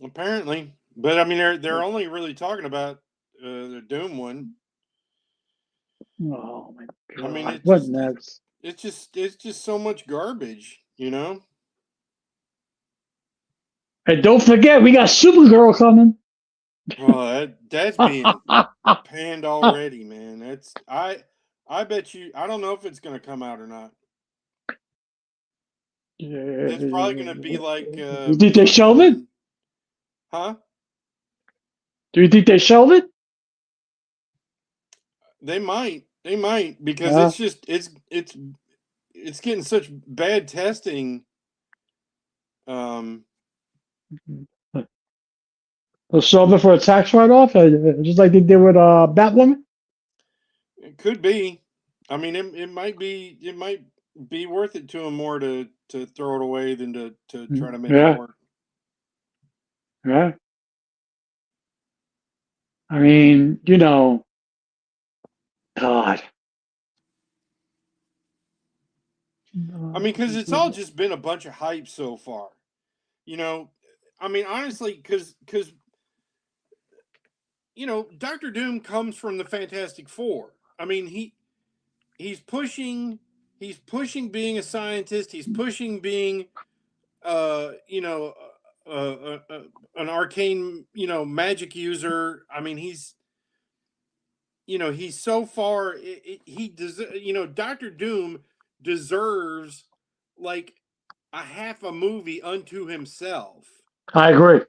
B: Apparently, but I mean, they're only really talking about the Doom one.
C: Oh my god!
B: I mean,
C: What next?
B: It's just so much garbage, you know.
C: And don't forget, we got Supergirl coming.
B: Well, that's being panned already, man. That's I bet you. I don't know if it's going to come out or not. It's probably going to be like.
C: You think they shelve it?
B: Huh?
C: Do you think they shelve it?
B: They might. They might because it's just it's getting such bad testing.
C: They'll shelve it for a tax write-off, just like they did with Batwoman.
B: It could be. I mean, it might be. It might be worth it to them more to throw it away than to try to make it work.
C: Yeah. I mean, you know, God.
B: I mean, because it's all just been a bunch of hype so far. You know, I mean, honestly, because you know, Doctor Doom comes from the Fantastic Four. I mean, he's pushing being a scientist. He's pushing being, you know, an arcane, you know, magic user. I mean, he's so far. He does. You know, Doctor Doom deserves like a half a movie unto himself.
C: I agree.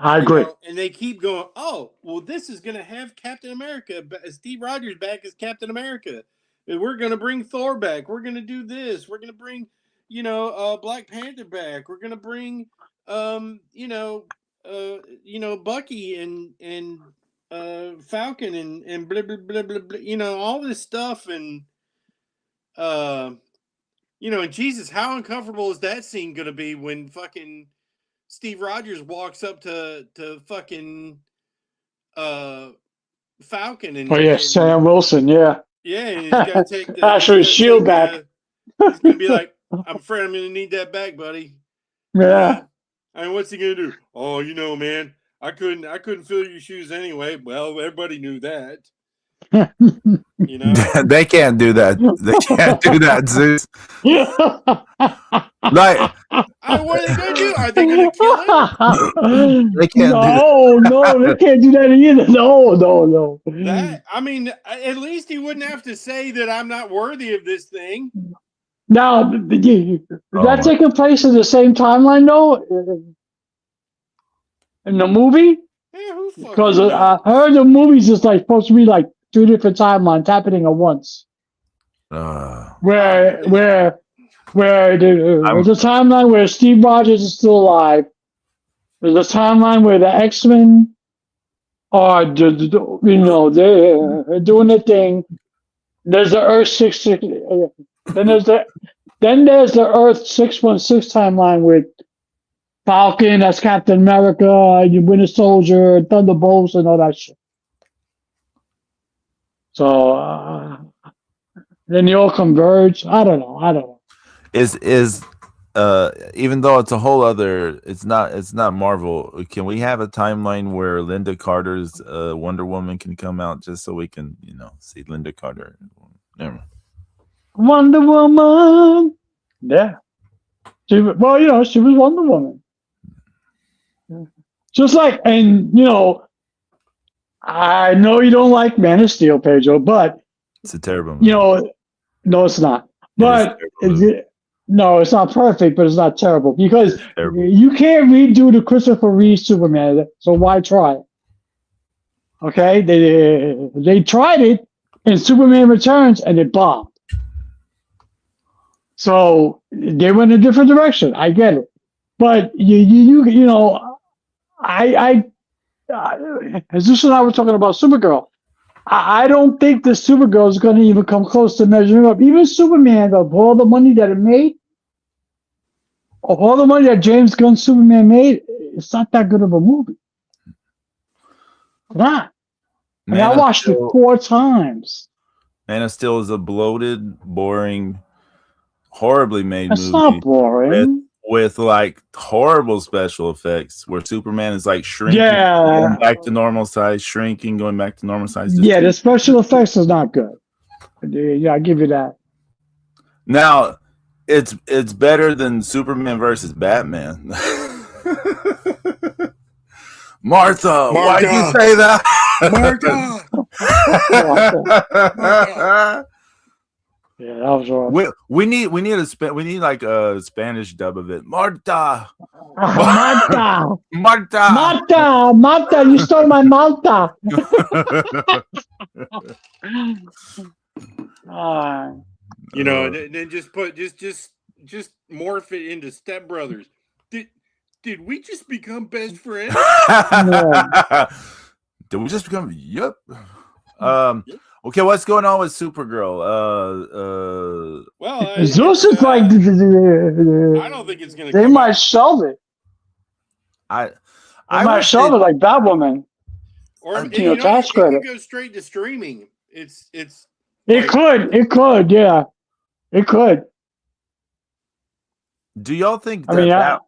B: You know, and they keep going, oh, well, this is going to have Captain America, Steve Rogers back as Captain America. And we're going to bring Thor back. We're going to do this. We're going to bring, you know, Black Panther back. We're going to bring, you know, Bucky and Falcon and blah, blah, blah, blah, blah, you know, all this stuff. And, you know, and Jesus, how uncomfortable is that scene going to be when fucking Steve Rogers walks up to fucking Falcon and
C: Sam Wilson,
B: yeah, and he's got to take the
C: actually shield back.
B: He's gonna be like, I'm afraid I'm gonna need that back, buddy.
C: Yeah.
B: You know? I mean, what's he gonna do? Oh, you know, man, I couldn't fill your shoes anyway. Well, everybody knew that. You know,
A: they can't do that. They can't do that, Zeus. Like,
B: what are they gonna do? Are they gonna kill him?
A: They can't.
C: No, they can't do that either. No.
B: That, I mean, at least he wouldn't have to say that I'm not worthy of this thing.
C: Now, is that taking place in the same timeline though? In the movie?
B: Yeah, who fucking
C: Because
B: knows?
C: I heard the movie's just like supposed to be like 2 different timelines happening at once. Where there's a timeline where Steve Rogers is still alive. There's a timeline where the X-Men are, you know, they're doing their thing. There's the Earth 616. Then there's the Earth 616 timeline with Falcon, that's Captain America, you Winter Soldier, Thunderbolts, and all that shit. So then they all converge. I don't know.
A: Is even though it's a whole other, it's not Marvel. Can we have a timeline where Linda Carter's Wonder Woman can come out just so we can, you know, see Linda Carter? Never mind.
C: Wonder Woman. Yeah. She was Wonder Woman. Just like, and you know, I know you don't like Man of Steel, Pedro, but
A: it's a terrible movie.
C: You know, no, it's not. But no, it's not perfect, but it's not terrible because you can't redo the Christopher Reeve Superman. So why try? Okay, they tried it in Superman Returns and it bombed. So they went a different direction. I get it, but you know, as this and I were talking about Supergirl. I don't think the Supergirl is going to even come close to measuring up. Even Superman, of all the money that it made, all the money that James Gunn Superman made, it's not that good of a movie. Not. I mean, I watched it 4 times.
A: Man of Steel is a bloated, boring, horribly made
C: It's
A: movie.
C: not boring.
A: With like horrible special effects where Superman is like shrinking,
C: Yeah.
A: going back to normal size, shrinking, going back to normal size.
C: Yeah, the special effects is not good. Yeah, I give you that.
A: Now, it's better than Superman versus Batman. Martha, why'd you say that?
B: Martha.
C: Yeah, that was wrong.
A: We need like a Spanish dub of it. Marta,
C: Marta,
A: Marta,
C: Marta, Marta, you stole my Malta.
B: You know, then just morph it into Step Brothers. Did we just become best friends?
A: Did we just become? Yep. Okay, what's going on with Supergirl?
B: Well,
C: Zeus is like.
B: I don't think it's gonna.
C: They might shelve it.
A: I
C: might shelve it like Batwoman.
B: Or
C: tax credit.
B: It could go straight to streaming. It
C: could, yeah, it could.
A: Do y'all think? Do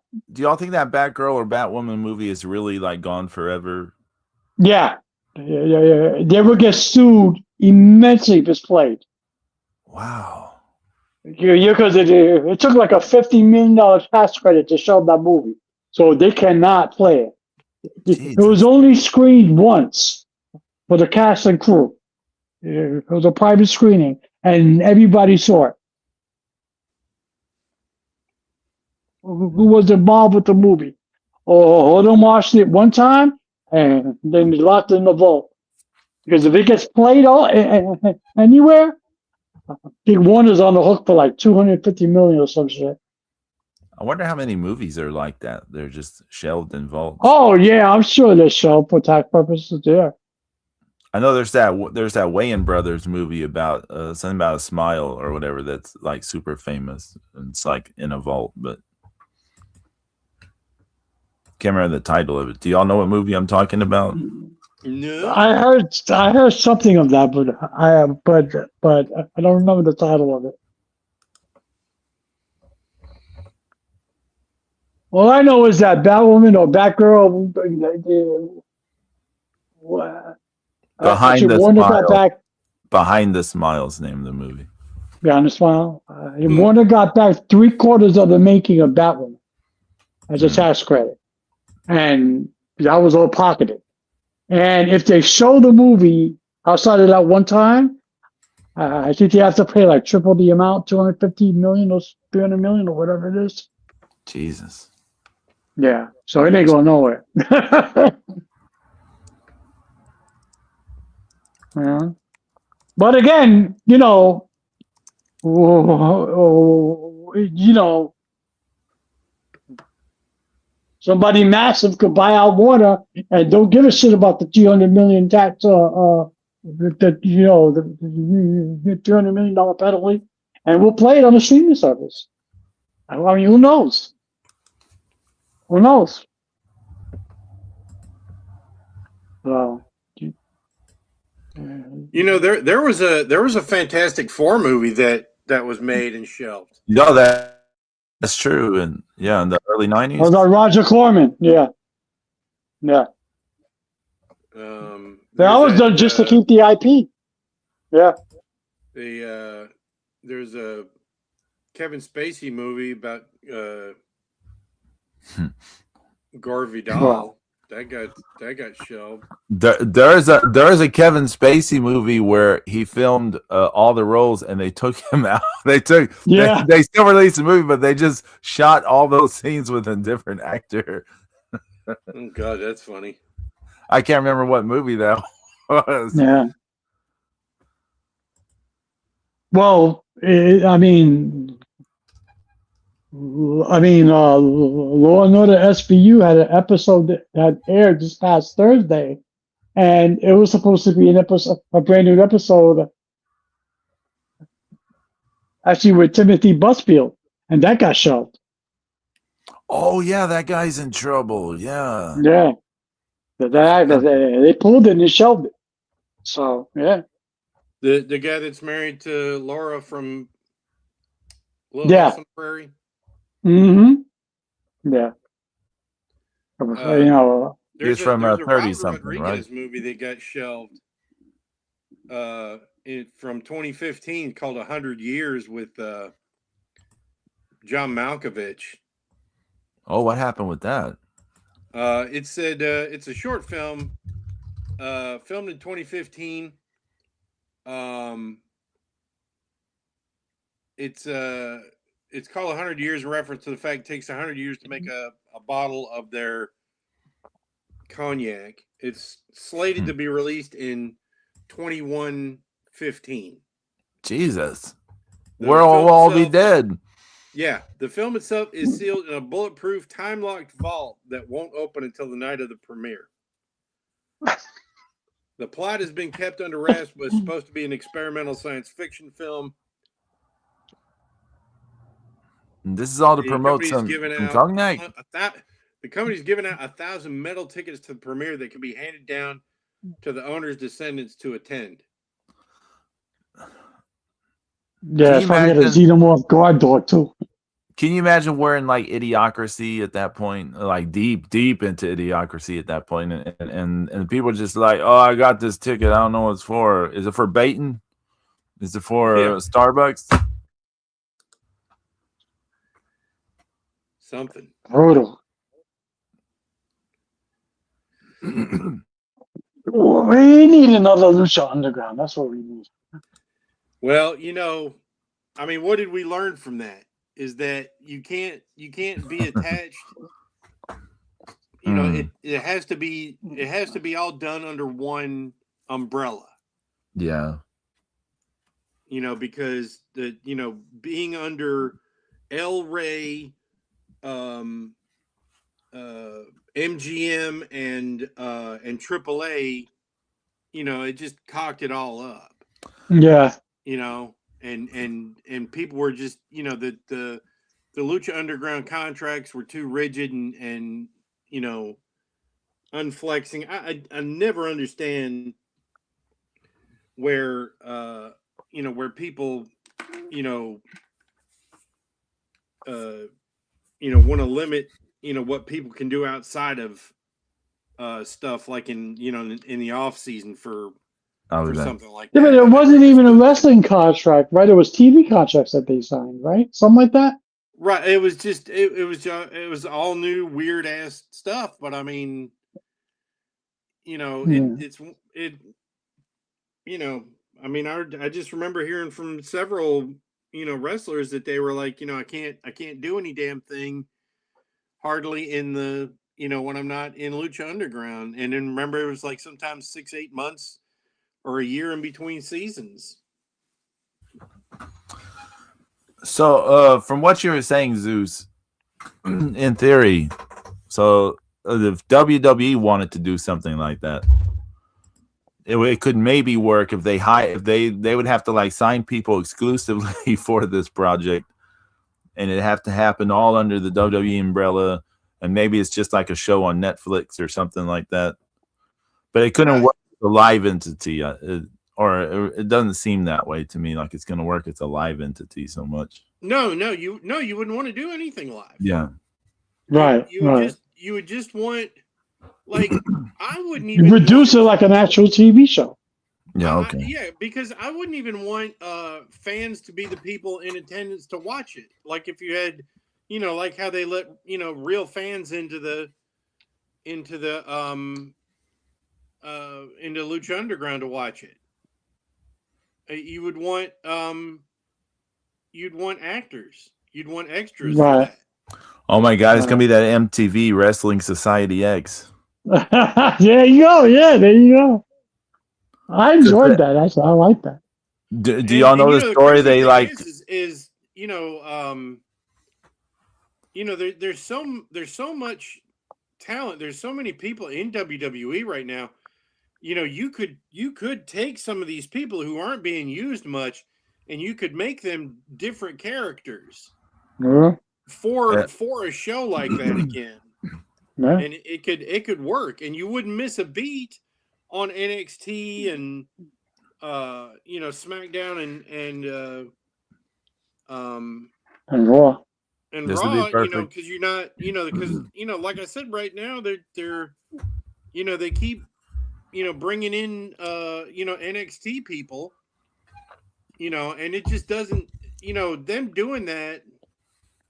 A: y'all think that Batgirl or Batwoman movie is really like gone forever?
C: Yeah. They will get sued immensely if it's played.
A: Wow.
C: Because it took like a $50 million tax credit to show that movie, so they cannot play it. It was only screened once for the cast and crew. It was a private screening, and everybody saw it. Who was involved with the movie? Or them watched it one time, and then they locked it in the vault. Because if it gets played anywhere, I think Warner's on the hook for like $250 million or some shit.
A: I wonder how many movies are like that. They're just shelved in vaults.
C: Oh yeah, I'm sure they're shelved for tax purposes. Yeah.
A: I know there's that Wayans Brothers movie about something about a smile or whatever that's like super famous. And it's like in a vault, but can't remember the title of it. Do y'all know what movie I'm talking about?
B: No.
C: I heard something of that, but I don't remember the title of it. All I know is that Batwoman or Batgirl
A: Behind the Smile. Behind the Smile's the name of the movie.
C: Behind the Smile. Warner got back 3/4 of the making of Batwoman as a tax credit, and that was all pocketed. And if they show the movie outside of that one time, I think they have to pay like triple the amount, $250 million or $300 million or whatever it is.
A: Jesus.
C: Yeah, so it ain't going nowhere. Yeah. But again, somebody massive could buy out Warner and don't give a shit about the $300 million tax, the $300 million penalty, and we'll play it on the streaming service. I mean, who knows? Who knows? Well,
B: there was a Fantastic Four movie that was made and shelved.
A: No, that's true, and in the early 90s.
C: Was that Roger Corman? Yeah.
B: That
C: was done just to keep the IP. Yeah.
B: There's a Kevin Spacey movie about Gore Vidal.
C: Wow.
B: That got shelved.
A: There is a Kevin Spacey movie where he filmed all the roles and they took him out. They still released the movie, but they just shot all those scenes with a different actor.
B: Oh God, that's funny.
A: I can't remember what movie that was.
C: Yeah. Well, Law and Order SVU had an episode that aired this past Thursday, and it was supposed to be a brand new episode, actually with Timothy Busfield, and that got shelved.
A: Oh yeah, that guy's in trouble. Yeah.
C: Yeah. They pulled it and they shelved it. So, yeah.
B: The guy that's married to Laura from Little
C: Yeah.
B: House on the Prairie.
C: Mm-hmm. Yeah. You know,
A: He's from
B: there's a
A: 30
B: Robert
A: something,
B: Rodriguez
A: right?
B: movie that got shelved from 2015 called 100 Years with John Malkovich.
A: Oh, what happened with that?
B: It said it's a short film filmed in 2015. It's called 100 Years in reference to the fact it takes 100 years to make a bottle of their cognac. It's slated to be released in 2115.
A: Jesus.
B: The
A: We'll
B: film
A: all be
B: itself-
A: dead.
B: Yeah, the film itself is sealed in a bulletproof, time-locked vault that won't open until the night of the premiere. The plot has been kept under wraps, but it's supposed to be an experimental science fiction film.
A: And this is all to
B: The
A: promote
B: company's
A: some
B: giving out
A: cognac.
B: The company's giving out 1,000 metal tickets to the premiere that can be handed down to the owner's descendants to attend.
C: yeah, it's probably got a xenomorph guard dog, too.
A: Can you imagine we're in like Idiocracy at that point, like deep into Idiocracy at that point, and people just like, oh, I got this ticket, I don't know what it's for. Is it for baiting? Is it for Starbucks?
B: Something.
C: Brutal. We need another Lucha Underground. That's what we need.
B: Well, you know, I mean, what did we learn from that? Is that you can't be attached. You know, it has to be all done under one umbrella.
A: Yeah.
B: You know, because being under El Rey, MGM and AAA, you know, it just cocked it all up.
C: Yeah.
B: You know, and people were just, you know, the Lucha Underground contracts were too rigid and you know, unflexing. I never understand where you know, where people want to limit, you know, what people can do outside of stuff like in the off season for something like that.
C: Yeah, but it wasn't even a wrestling contract, right? It was TV contracts that they signed, right? Something like that.
B: Right. It was just it was all new weird ass stuff. But I mean, you know, you know, I mean, I just remember hearing from several, you know, wrestlers that they were like, you know, I can't do any damn thing hardly in the, you know, when I'm not in Lucha Underground. And then remember, it was like sometimes 6-8 months or a year in between seasons.
A: So, from what you were saying, Zeus, in theory, so if WWE wanted to do something like that, it could maybe work if they would have to like sign people exclusively for this project, and it'd have to happen all under the WWE umbrella, and maybe it's just like a show on Netflix or something like that. But it couldn't work with a live entity, or it doesn't seem that way to me. Like it's going to work as a live entity so much.
B: No, you wouldn't want to do anything live.
A: Yeah,
C: right.
B: You would just want, like, I wouldn't even
C: reduce it like an actual TV show.
A: Yeah, okay.
B: Yeah, because I wouldn't even want fans to be the people in attendance to watch it. Like if you had, you know, like how they let, you know, real fans into Lucha Underground to watch it. You would want you'd want actors. You'd want extras for that.
A: Oh my God, it's gonna be that MTV Wrestling Society X.
C: There you go. Yeah, there you go. I enjoyed that. I like that.
A: Do y'all know the story? They like
B: is you know, there's so much talent. There's so many people in WWE right now. You know, you could take some of these people who aren't being used much, and you could make them different characters.
C: Yeah.
B: for
A: Yeah.
B: for a show like that again.
C: Yeah.
B: And it could work, and you wouldn't miss a beat on NXT and SmackDown
C: And Raw.
B: and
A: This would be
B: Raw,
A: perfect.
B: because you're not, because like I said, right now they're they keep bringing in NXT people, and it just doesn't, them doing that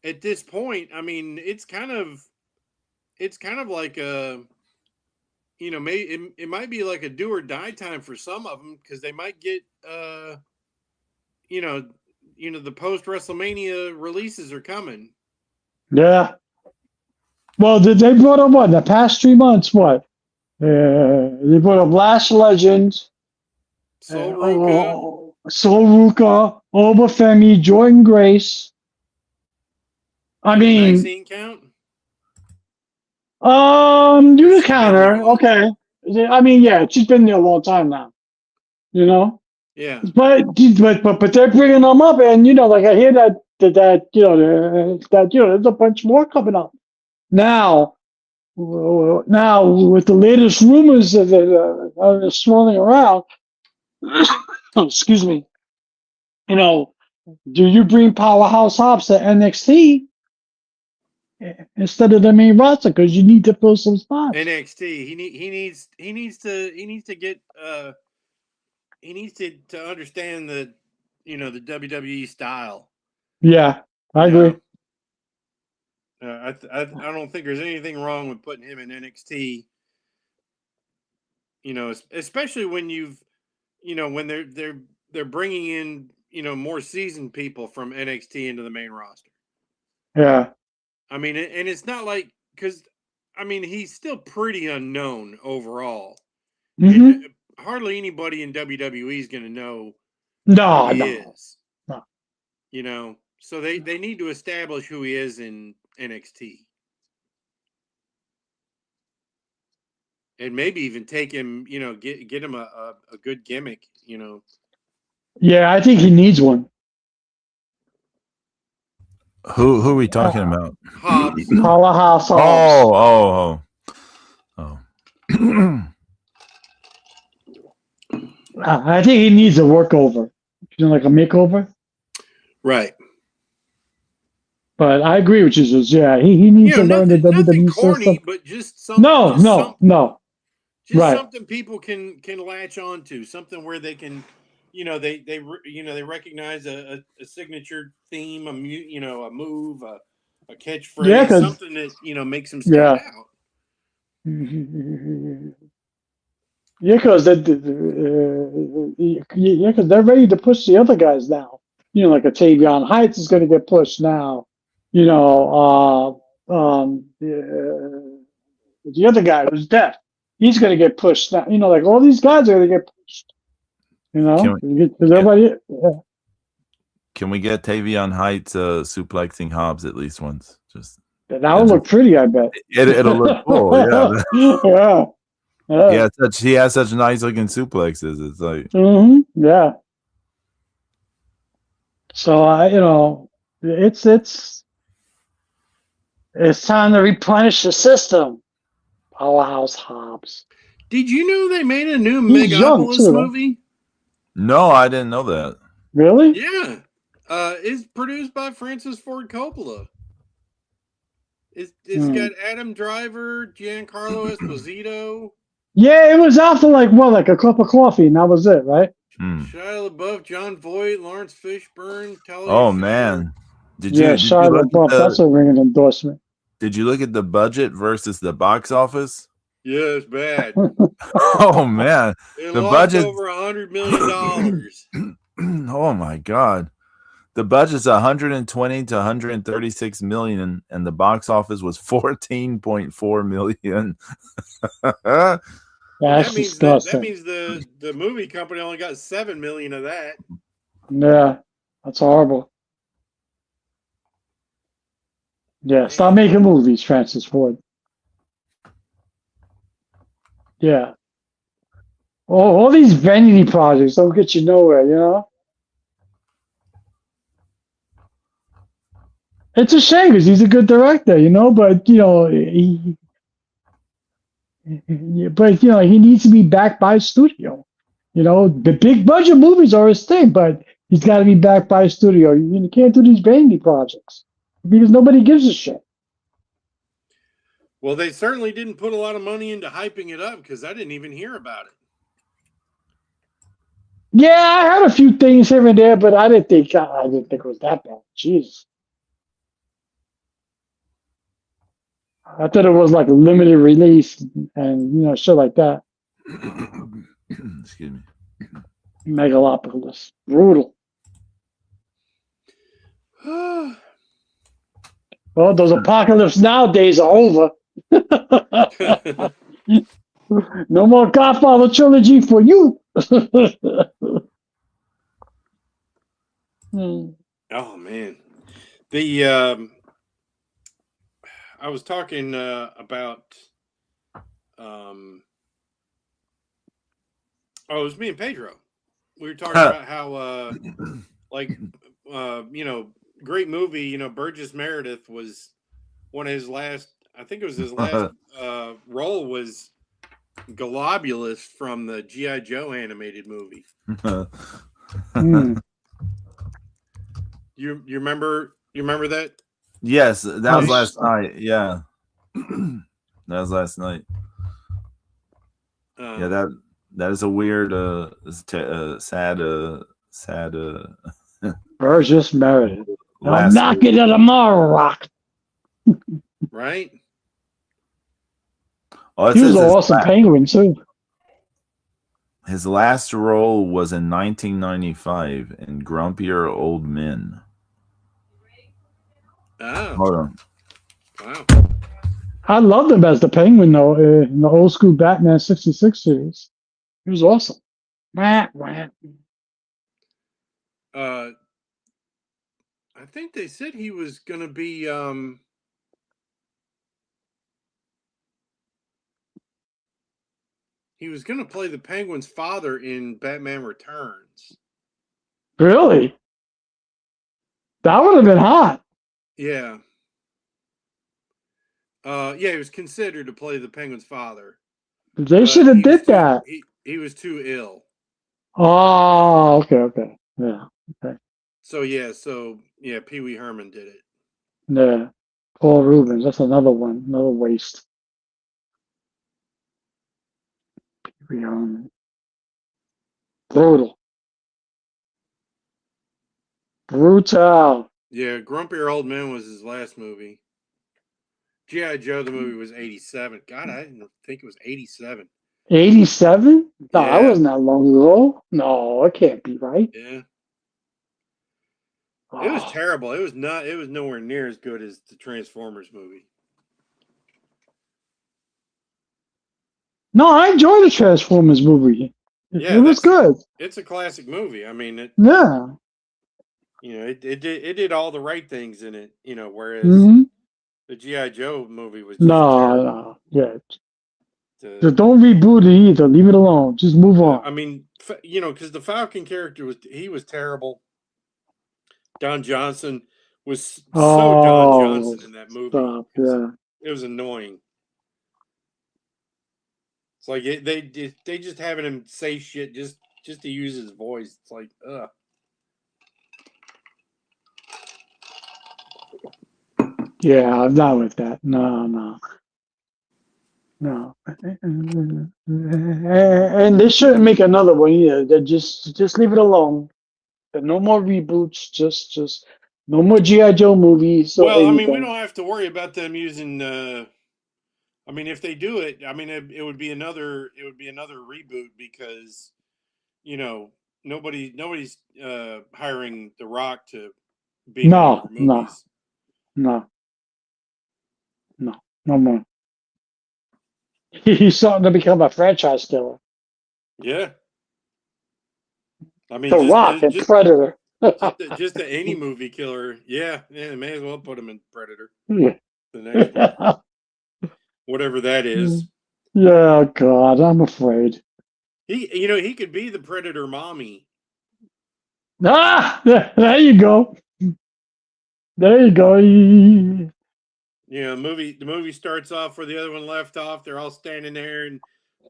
B: at this point. I mean, it's kind of like a, it might be like a do or die time for some of them, because they might get the post WrestleMania releases are coming.
C: Yeah. Well, they brought up what? The past 3 months, what? They brought up Lash Legends,
B: Sol Ruka,
C: Sol Ruka, Obafemi, Jordan Grace. I mean,
B: Maxine count.
C: you can count her. Okay. I mean, yeah, she's been there a long time now.
B: Yeah.
C: But they're bringing them up, and like I hear that there's a bunch more coming up now. Now with the latest rumors that are swirling around, excuse me. Do you bring Powerhouse Hobbs to NXT instead of the main roster because you need to fill some spots?
B: NXT. He needs to understand the the WWE style.
C: Yeah, I agree.
B: I don't think there's anything wrong with putting him in NXT. Especially when when they're bringing in more seasoned people from NXT into the main roster.
C: Yeah.
B: I mean, and it's not like, because I mean, he's still pretty unknown overall.
C: Mm-hmm.
B: And hardly anybody in WWE is going to know
C: No,
B: who he
C: no.
B: is. No. So they need to establish who he is in NXT. And maybe even take him, get him a good gimmick,
C: Yeah, I think he needs one.
A: Who are we talking about?
B: Hobbs.
C: Powerhouse Hobbs.
A: Oh.
C: I think he needs a workover. Like a makeover.
B: Right.
C: But I agree with you. Yeah, he needs to learn the
B: nothing
C: WWE
B: corny,
C: system.
B: but just something.
C: No.
B: Just
C: right.
B: something people can latch on to. Something where they can, they recognize a signature theme, a move, a catchphrase, something that makes them stand out.
C: Yeah, because they're ready to push the other guys now. Like a Tavion Heights is going to get pushed now. The other guy who's deaf, he's going to get pushed now. Like all these guys are going to get pushed. Everybody. Yeah.
A: Can we get Tavion Heights suplexing Hobbs at least once?
C: That would look pretty, I bet.
A: It'll look cool. Yeah.
C: Yeah.
A: He has such nice looking suplexes. It's like,
C: yeah. So it's time to replenish the system. Powerhouse Hobbs.
B: Did you know they made a new Megapolis movie?
A: No, I didn't know that.
C: Really?
B: Yeah. It's produced by Francis Ford Coppola. It's got Adam Driver, Giancarlo Esposito.
C: Yeah, it was out for like a cup of coffee, and that was it, right?
B: Shia LaBeouf, John Voight, Lawrence Fishburne, Talia
A: Oh
B: Shire.
A: Man,
C: Shia LaBeouf. That's a ringing endorsement.
A: Did you look at the budget versus the box office?
B: Yeah, it's bad.
A: Oh man,
B: the budget over $100 million.
A: Oh my God. The budget's 120 to 136 million, and the box office was 14.4 million.
C: That's disgusting.
B: That means the movie company only got 7 million of that.
C: Yeah, that's horrible. Yeah, stop making movies, Francis Ford. Yeah. All these vanity projects don't get you nowhere, It's a shame because he's a good director, but he needs to be backed by a studio. The big budget movies are his thing, but he's got to be backed by a studio. You can't do these baby projects because nobody gives a shit.
B: Well, they certainly didn't put a lot of money into hyping it up because I didn't even hear about it.
C: Yeah, I had a few things here and there, but I didn't think it was that bad. Jeez. I thought it was like a limited release and shit like that.
A: Excuse me.
C: Megalopolis. Brutal. Well, those apocalypse now days are over. No more Godfather trilogy for you.
B: Oh man, I was talking about it was me and Pedro. We were talking about how great movie. Burgess Meredith was one of his last. I think it was his last role was Globulus from the G.I. Joe animated movie. You remember that?
A: Yes, that was last night. Yeah, that was last night. Yeah, that is a weird, sad.
C: Burgess Meredith. I'm knocking at a Rock.
B: Right.
A: Oh,
C: he was an awesome penguin too.
A: His last role was in 1995 in Grumpier Old Men.
B: Oh.
A: Hold on.
B: Wow.
C: I loved him as the Penguin though in the old school Batman '66 series. He was awesome.
B: I think they said he was gonna be he was gonna play the Penguin's father in Batman Returns.
C: Really? That would have been hot.
B: Yeah. He was considered to play the Penguin's father.
C: They should have did that.
B: He was too ill.
C: Oh, okay. Yeah. Okay.
B: So Pee Wee Herman did it.
C: Yeah. Paul Rubens, that's another one, another waste. Pee Wee Herman. Brutal.
B: Yeah, Grumpier Old Men was his last movie. G.I. Joe, the movie was 87. God, I didn't think it was 87.
C: 87? No,
B: Yeah.
C: that wasn't that long ago. No, it can't be right.
B: Yeah. It was terrible. It was nowhere near as good as the Transformers movie.
C: No, I enjoyed the Transformers movie.
B: Yeah,
C: it was good.
B: It's a classic movie. I mean,
C: yeah.
B: It did all the right things in it, whereas the G.I. Joe movie was just terrible.
C: No. Yeah. Just don't reboot it either. Leave it alone. Just move on.
B: I mean, because the Falcon character was terrible. Don Johnson was so Don Johnson in that movie. It was annoying. It's like they just having him say shit just to use his voice. It's like, ugh.
C: Yeah, I'm not with that. No. And they shouldn't make another one either. They just leave it alone. No more reboots. Just no more G.I. Joe movies.
B: Well, I mean, we don't have to worry about them using. I mean, if they do it, I mean, it would be another reboot because, nobody's hiring The Rock to be in movies.
C: No more. He's starting to become a franchise killer.
B: Yeah. I mean,
C: The Rock and Predator.
B: just any movie killer. Yeah, may as well put him in Predator.
C: Yeah.
B: The next one. Whatever that is.
C: Yeah, God, I'm afraid.
B: He could be the Predator mommy.
C: There you go. There you go.
B: Yeah, the movie starts off where the other one left off. They're all standing there, and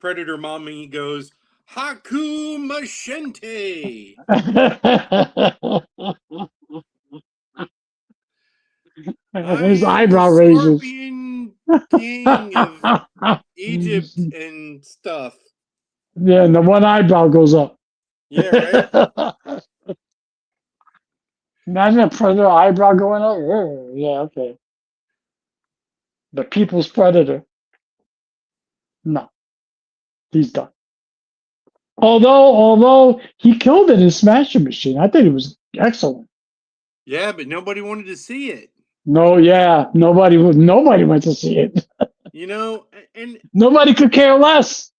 B: Predator Mommy goes, Haku Machente.
C: His
B: I am the
C: eyebrow raises.
B: Scorpion King of Egypt and stuff.
C: Yeah, and the one eyebrow goes up.
B: Yeah, right?
C: Imagine a predator eyebrow going up. Yeah, okay. The people's predator. No, he's done. Although he killed it in Smashing Machine, I think it was excellent.
B: Yeah, but nobody wanted to see it.
C: No, yeah, nobody went to see it.
B: You know, and
C: Nobody could care less.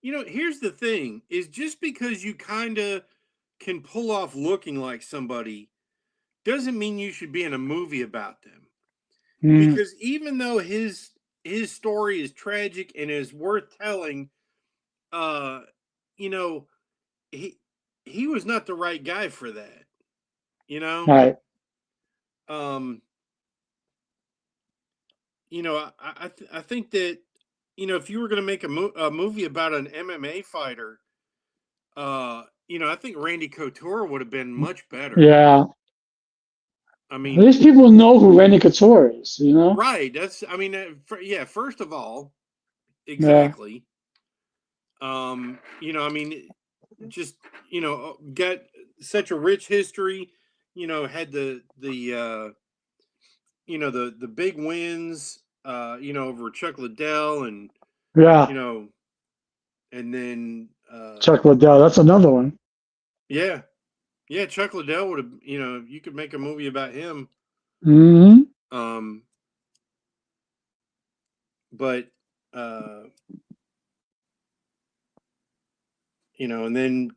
B: you know, here's the thing: is just because you kind of can pull off looking like somebody doesn't mean you should be in a movie about them. Because even though his story is tragic and is worth telling, you know, he was not the right guy for that. You know,
C: Right.
B: You know, I think that, you know, if you were going to make a movie about an MMA fighter, you know, I think Randy Couture would have been much better.
C: Yeah.
B: I
C: At
B: mean,
C: least people know who Randy Couture is, you know?
B: right. That's, I mean, yeah, first of all, exactly. You know, I mean, just, you know, got such a rich history, you know, had you know, the big wins, you know, over Chuck Liddell and,
C: Yeah.
B: you know, and then
C: Chuck Liddell, that's another one.
B: yeah. Yeah, Chuck Liddell would have, you know, you could make a movie about him. But you know, and then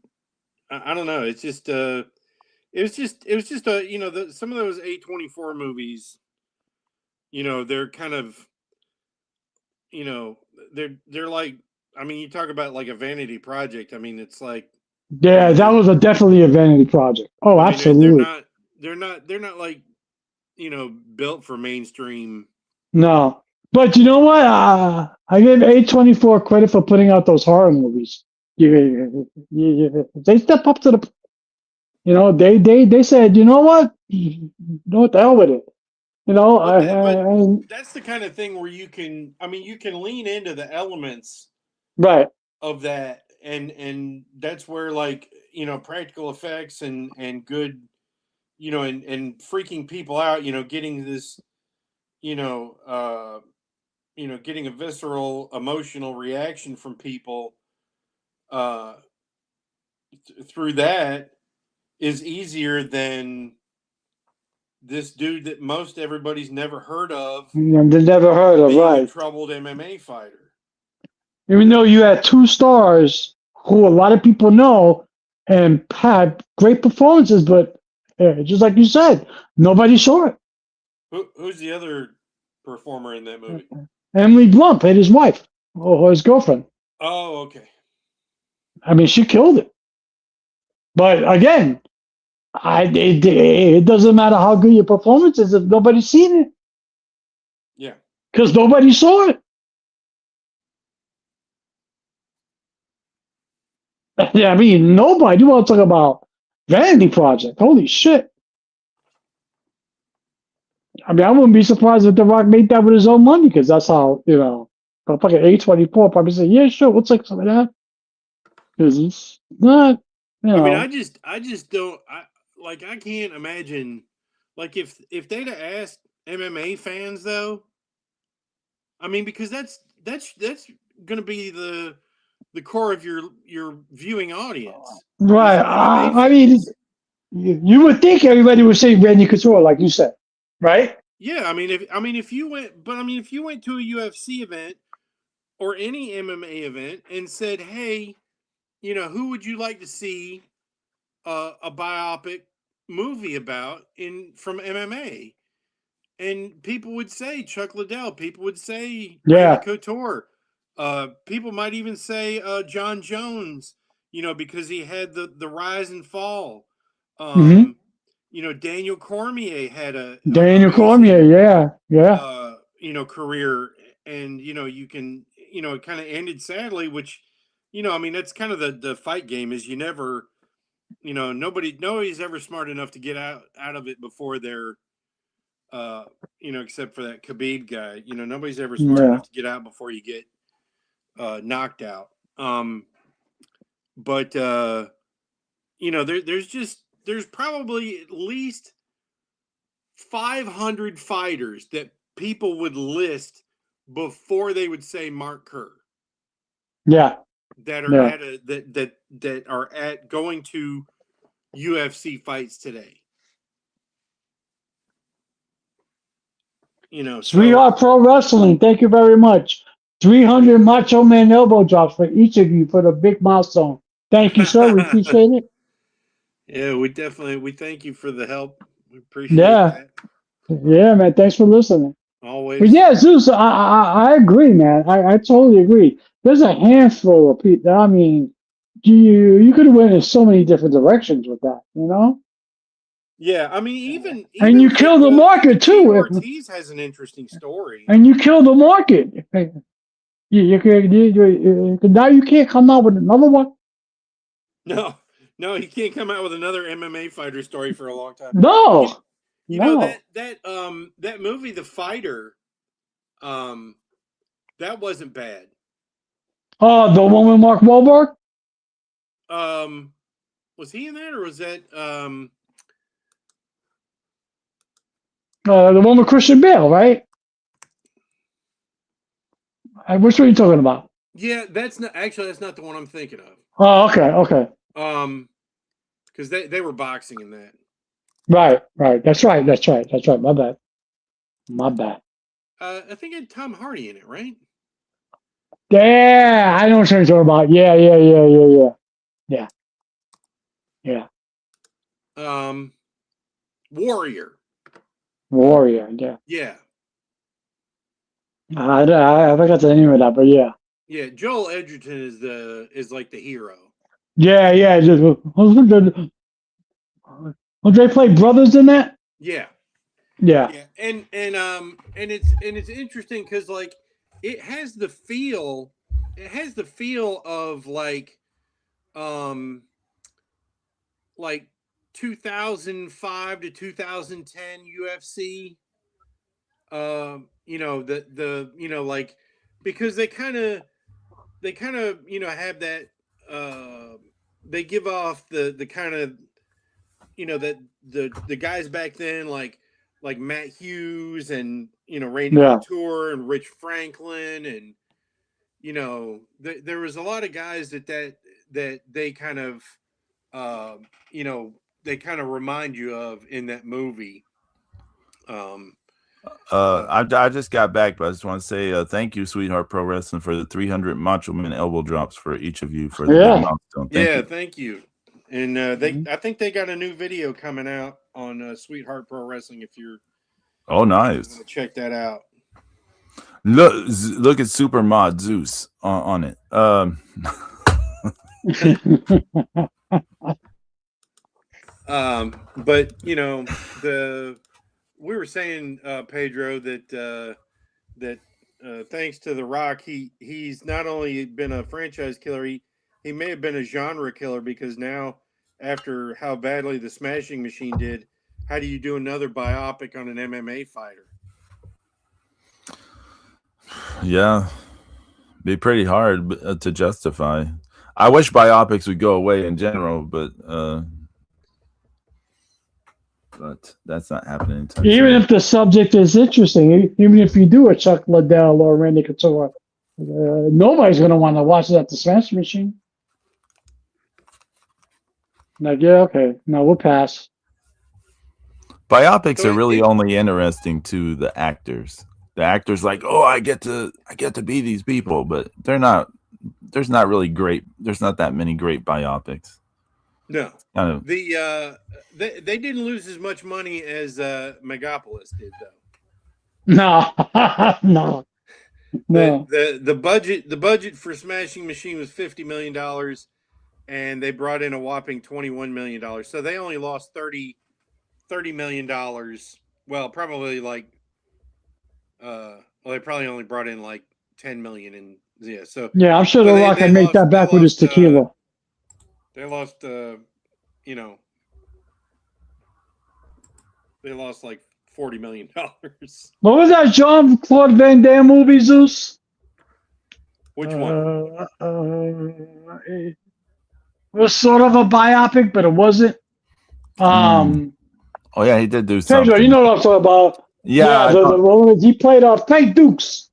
B: I don't know, it's just it was just you know, some of those A24 movies, you know, they're kind of, you know, they're like, I mean, you talk about like a vanity project. I mean, it's like,
C: Yeah, that was definitely a vanity project. Oh,
B: I mean,
C: absolutely.
B: they're not like, you know, built for mainstream.
C: No. But you know what? I give A24 credit for putting out those horror movies. They step up to the, you know, they said, you know what? You know what the hell with it. You know,
B: But that's the kind of thing where you can, I mean, you can lean into the elements
C: right.
B: of that, and that's where, like, you know, practical effects and good, you know, and freaking people out, you know, getting this, you know, getting a visceral emotional reaction from people uh through that is easier than this dude that most everybody's never heard of
C: And they never heard of,
B: being a
C: right.
B: troubled MMA fighter.
C: Even though you had two stars who a lot of people know and had great performances, but just like you said, nobody saw it.
B: Who's the other performer in that movie?
C: Emily Blunt played his wife or his girlfriend.
B: Oh, okay.
C: I mean, she killed it. But again, it doesn't matter how good your performance is if nobody's seen it.
B: Yeah.
C: Because nobody saw it. Yeah, I mean, nobody. You want to talk about Vanity Project? Holy shit! I mean, I wouldn't be surprised if The Rock made that with his own money, because that's how, you know. But fucking A24 probably say, yeah, sure, we'll take some of that. Because it's not, you know.
B: I mean, I just don't. I can't imagine, like, if they'd have asked MMA fans though. I mean, because that's going to be the core of your viewing audience.
C: Right. I mean, you would think everybody would say Randy Couture, like you said, right?
B: Yeah, I mean, if you went, but I mean, if you went to a UFC event or any MMA event and said, "Hey, you know, who would you like to see a biopic movie about from MMA?" And people would say Chuck Liddell. People would say Randy
C: Yeah.
B: Couture. People might even say John Jones. You know, because he had the rise and fall. Daniel Cormier had a
C: Daniel Cormier, yeah.
B: Career, and you can it kind of ended sadly, which that's kind of the fight game is you never nobody's ever smart enough to get out of it before they're except for that Khabib guy. Nobody's ever smart enough to get out before you get knocked out. But there's probably at least 500 fighters that people would list before they would say Mark Kerr.
C: Yeah.
B: That are at that are at going to UFC fights today.
C: Sweetheart Pro Wrestling, thank you very much. 300 Macho Man elbow drops for each of you for the big milestone. Thank you, sir. We appreciate it.
B: Yeah, we thank you for the help. We appreciate that.
C: Yeah, man. Thanks for listening.
B: Always.
C: But yeah, Zeus, I agree, man. I totally agree. There's a handful of people. I mean, you could have went in so many different directions with that,
B: Yeah, I mean, even
C: and you kill the market too.
B: Ortiz has an interesting story.
C: And you kill the market. Now you can't come out with another one.
B: No, he can't come out with another MMA fighter story for a long time.
C: No,
B: that movie, The Fighter, that wasn't bad.
C: Oh, the one with Mark Wahlberg.
B: Was he in that, or was that
C: the one with Christian Bale, right? Which one are you talking about?
B: Yeah, that's not the one I'm thinking of.
C: Oh, okay.
B: Because they were boxing in that.
C: Right. That's right. My bad.
B: I think it had Tom Hardy in it, right?
C: Yeah, I know what you're talking about. Yeah.
B: Warrior,
C: yeah.
B: Yeah.
C: I forgot the name of that, but yeah.
B: Yeah, Joel Edgerton is like the hero.
C: Yeah. Don't they play brothers in that?
B: Yeah. And it's interesting because like it has the feel of like 2005 to 2010 UFC. Like because they kind of have that they give off the kind of that the guys back then like Matt Hughes and Randy Couture and Rich Franklin and there was a lot of guys that they kind of they kind of remind you of in that movie.
A: I just got back, but I just want to say thank you, Sweetheart Pro Wrestling, for the 300 Macho Man elbow drops for each of you for the big milestone.
B: Thank you. And I think they got a new video coming out on Sweetheart Pro Wrestling. If you're
A: nice,
B: check that out.
A: Look at Super Mod Zeus on it.
B: But we were saying, Pedro, that thanks to The Rock, he's not only been a franchise killer, he may have been a genre killer, because now, after how badly the Smashing Machine did, how do you do another biopic on an MMA fighter?
C: Yeah, be pretty hard to justify. I wish biopics would go away in general, but that's not happening.
A: Even if the subject is interesting, even if you do a Chuck Liddell or Randy Couture, nobody's going to want to watch that. The Smash Machine. Like, yeah, okay, no, we'll pass.
C: Biopics are really only interesting to the actors. The actors, like, oh, I get to be these people, but they're not. There's not really great. There's not that many great biopics.
B: No, they didn't lose as much money as Megapolis did, though.
A: No.
B: The budget for Smashing Machine was $50 million, and they brought in a whopping $21 million. So they only lost 30 $30 million. Well, probably like, they probably only brought in like 10 million, and yeah. So
C: yeah, I'm sure
B: so
C: The Rock can make that back with his tequila.
B: They lost, you know, they lost like $40 million.
C: What was that Jean-Claude Van Damme movie, Zeus?
B: Which one?
C: It was sort of a biopic, but it wasn't.
A: Oh yeah, he did do something.
C: Pedro, you know what I'm talking about?
A: Yeah,
C: the one he played Frank Dukes.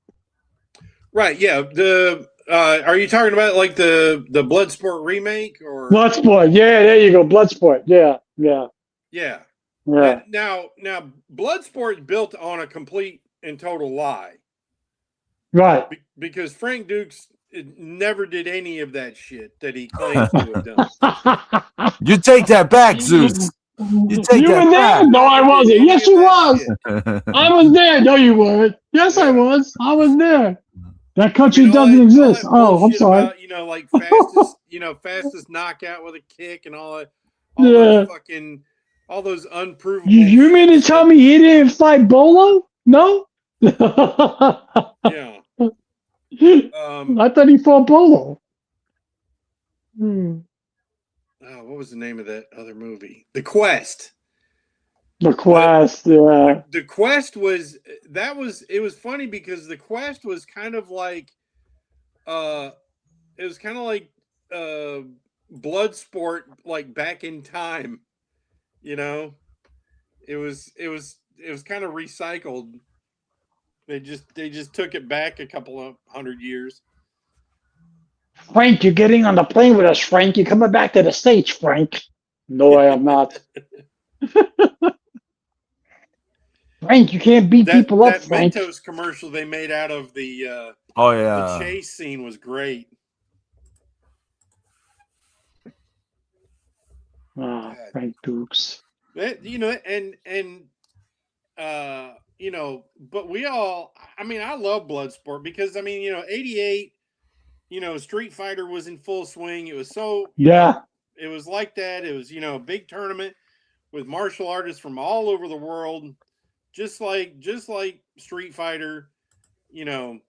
B: Right. Yeah. Are you talking about like the Bloodsport remake or
C: Bloodsport? Yeah, there you go. Bloodsport. Yeah.
B: Yeah.
C: Yeah.
B: Now, Bloodsport built on a complete and total lie.
C: Right.
B: Because Frank Dukes never did any of that shit that he claims to have done.
A: You take that back, Zeus. You take that
C: were
A: back.
C: there? No, I wasn't. Yes, you was. I was there. No, you weren't. Yes, I was. I was there. That country doesn't exist. Oh, I'm sorry.
B: About, you know, like fastest knockout with a kick and all that. All
C: Yeah.
B: those fucking, all those unprovable.
C: You mean to tell me he didn't fight Bolo? No.
B: Yeah.
C: I thought he fought Bolo.
B: What was the name of that other movie? The Quest.
C: The Quest, yeah.
B: The Quest was it was funny because The Quest was kind of like Bloodsport, like back in time, you know. It was kind of recycled. They just took it back a couple of 100 years.
C: Frank, you're getting on the plane with us, Frank. You're coming back to the States, Frank. No, I am not. Frank, you can't beat people up, Frank.
B: That Mentos commercial they made out of the
A: the
B: chase scene was great.
C: Frank Dukes.
B: You know, you know, but we all, I mean, I love Bloodsport because, I mean, you know, 88, you know, Street Fighter was in full swing. It was so,
C: yeah,
B: it was like that. It was, you know, a big tournament with martial artists from all over the world, just like Street Fighter. You know,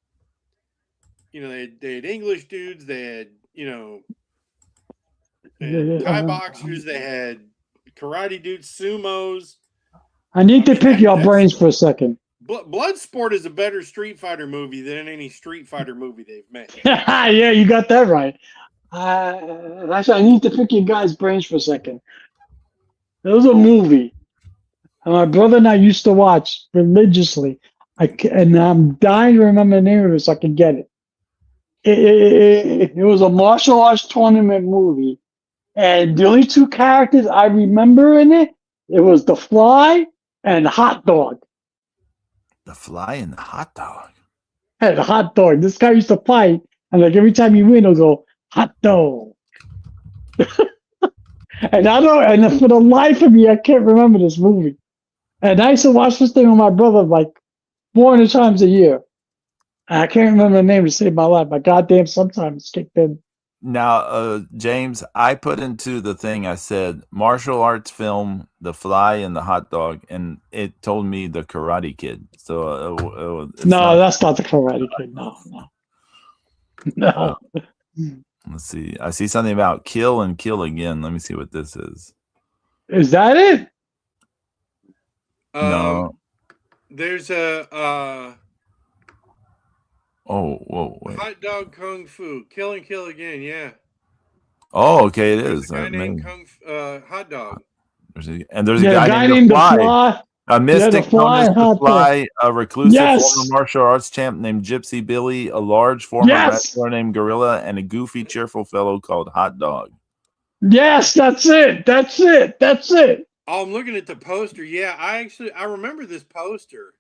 B: they had English dudes. They had, you know, Thai boxers. They had karate dudes, sumos.
C: I need to pick your brains for a second.
B: Bloodsport is a better Street Fighter movie than any Street Fighter movie they've made.
C: Yeah, you got that right. Actually, I need to pick your guys' brains for a second. There was a movie, and my brother and I used to watch religiously. And I'm dying to remember the name of it so I can get it. It was a martial arts tournament movie, and the only two characters I remember in it was The Fly and Hot Dog.
A: The Fly and the Hot Dog.
C: Hey, the Hot Dog. This guy used to fight, and like every time you win, he'll go Hot Dog. And I don't. And for the life of me, I can't remember this movie. And I used to watch this thing with my brother like 400 times a year. I can't remember the name to save my life. My goddamn sometimes kicked in.
A: Now, James, I put into the thing, I said, martial arts film, The Fly and the Hot Dog, and it told me The Karate Kid. So
C: no, that's not The Karate Kid. No.
A: Let's see. I see something about Kill and Kill Again. Let me see what this is.
C: Is that it?
A: No.
B: There's a
A: whoa, wait.
B: Hot Dog Kung Fu. Kill and Kill Again, yeah.
A: Oh, okay, it
B: There's
A: is.
B: a guy named Hot Dog.
A: And there's a guy named The Fly. A mystic known as The Fly, a reclusive former martial arts champ named Gypsy Billy, a large former wrestler named Gorilla, and a goofy, cheerful fellow called Hot Dog.
C: Yes, that's it.
B: Oh, I'm looking at the poster. Yeah, I remember this poster.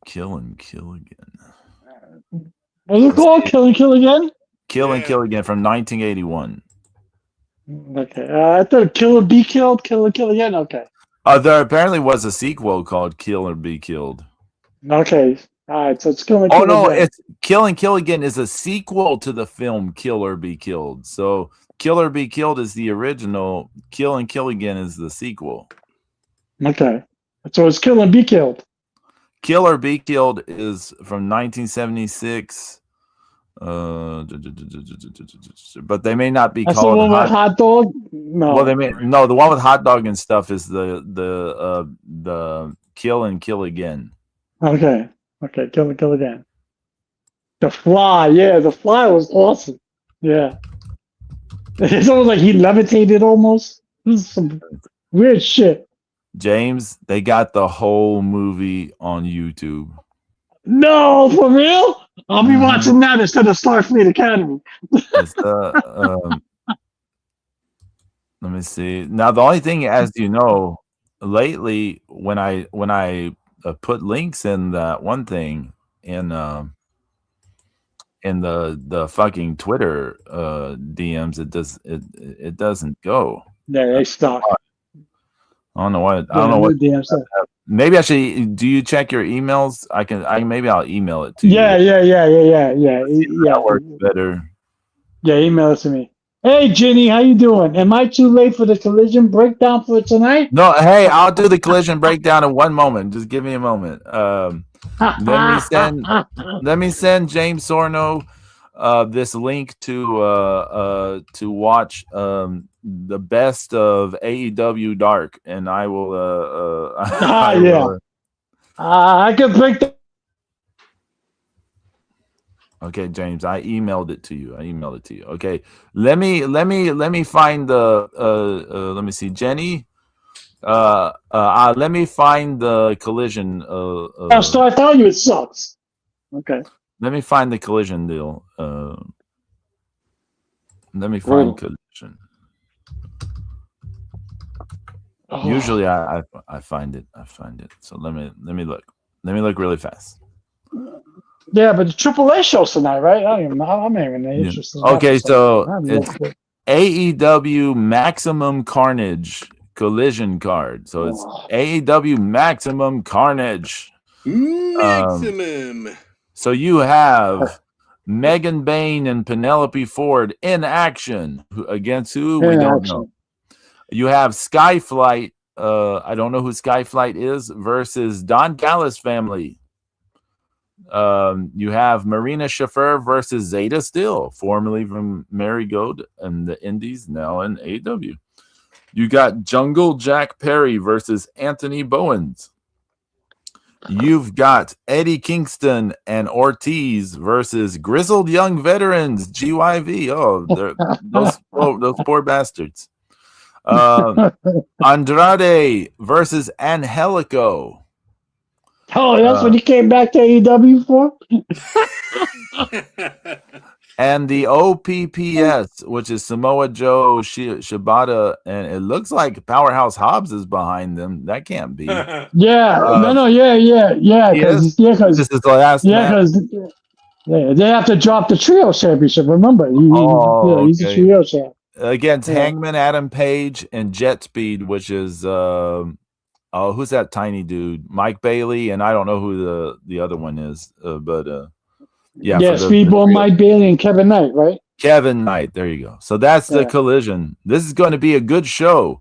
A: Kill and Kill Again.
C: What's it called? Kill and Kill Again?
A: Kill and Kill Again from 1981.
C: Okay. I thought Kill or Be Killed, Kill and Kill Again. Okay.
A: There apparently was a sequel called Kill or Be Killed.
C: Okay. All right. So it's Kill and Kill Again.
A: Oh, no. It's Kill and Kill Again is a sequel to the film Kill or Be Killed. So Kill or Be Killed is the original. Kill and Kill Again is the sequel.
C: Okay. So it's Kill and Be Killed.
A: Kill or Be Killed is from 1976. But they may not be
C: That's the
A: called
C: one with hot dog? No.
A: Well, they may no. The one with hot dog and stuff is the Kill and Kill Again.
C: Okay. Kill and Kill Again. The Fly. Yeah, The Fly was awesome. Yeah. It's almost like he levitated almost. This is some weird shit.
A: James, they got the whole movie on YouTube.
C: No, for real? I'll be watching that instead of Starfleet Academy.
A: It's, let me see. Now, the only thing, as you know, lately when I put links in that one thing in the fucking Twitter DMs, it doesn't go.
C: Yeah, they stopped.
A: I don't know what. I don't know what. DMs. Maybe actually, do you check your emails? Maybe I'll email it to you.
C: Yeah.
A: That works better.
C: Yeah, email it to me. Hey, Ginny, how you doing? Am I too late for the collision breakdown for tonight?
A: No, hey, I'll do the collision breakdown in one moment. Just give me a moment. Let me send James Sarno this link to watch the best of AEW Dark, and I will.
C: I can break the.
A: Okay, James, I emailed it to you. Okay, let me find the. Let me see, Jenny. Let me find the collision.
C: So I tell you, it sucks. Okay.
A: Let me find the collision deal. Let me find collision. Oh. Usually, I find it. So let me look. Let me look really fast.
C: Yeah, but the AAA show's tonight, right? I'm not even interested.
A: Okay, so it's AEW Maximum Carnage collision card. So it's AEW Maximum Carnage.
B: Maximum.
A: So you have Megan Bayne and Penelope Ford in action against who? We don't know. You have Skyflight. I don't know who Skyflight is versus Don Callis family. You have Marina Shafir versus Zeta Steel, formerly from Marigold and the Indies, now in AEW. You got Jungle Jack Perry versus Anthony Bowens. You've got Eddie Kingston and Ortiz versus Grizzled Young Veterans, GYV. Oh, those poor bastards. Andrade versus Angelico.
C: Oh, that's what he came back to AEW for?
A: And the OPPS, which is Samoa Joe, Shibata, and it looks like Powerhouse Hobbs is behind them. That can't be.
C: Yeah. Because
A: this is the last match.
C: They have to drop the trio championship. Remember, he's a trio champ.
A: Against Hangman Adam Page and Jet Speed, which is who's that tiny dude? Mike Bailey, and I don't know who the other one is, but
C: Speedball Mike Bailey and Kevin Knight, right?
A: Kevin Knight, there you go. So that's the collision. This is going to be a good show.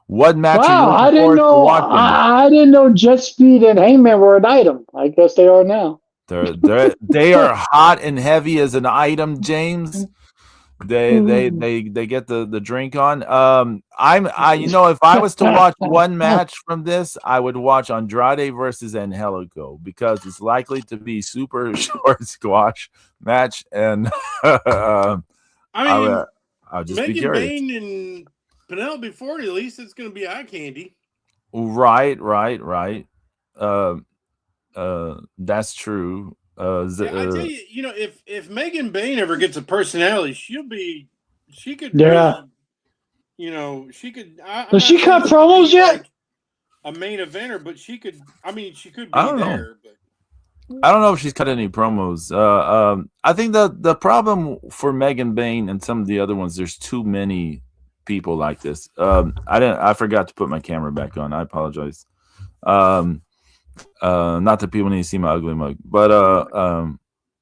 A: What match are you looking forward to watching?
C: I didn't know Jet Speed and Hangman were an item. I guess they are now.
A: They are hot and heavy as an item, James. They get the drink on. If I was to watch one match from this, I would watch Andrade versus Angelico because it's likely to be super short squash match, and I'll just be curious.
B: Megan Bayne and Penelope Ford, at least it's going to be eye candy.
A: Right. That's true.
B: I tell you, if Megan Bayne ever gets a personality, she could. Does
C: she cut promos yet?
B: Like a main eventer, but she could. I mean, she could be
A: I don't
B: there.
A: But I don't know if she's cut any promos. I think the problem for Megan Bayne and some of the other ones, there's too many people like this. I forgot to put my camera back on. I apologize. Not that people need to see my ugly mug, but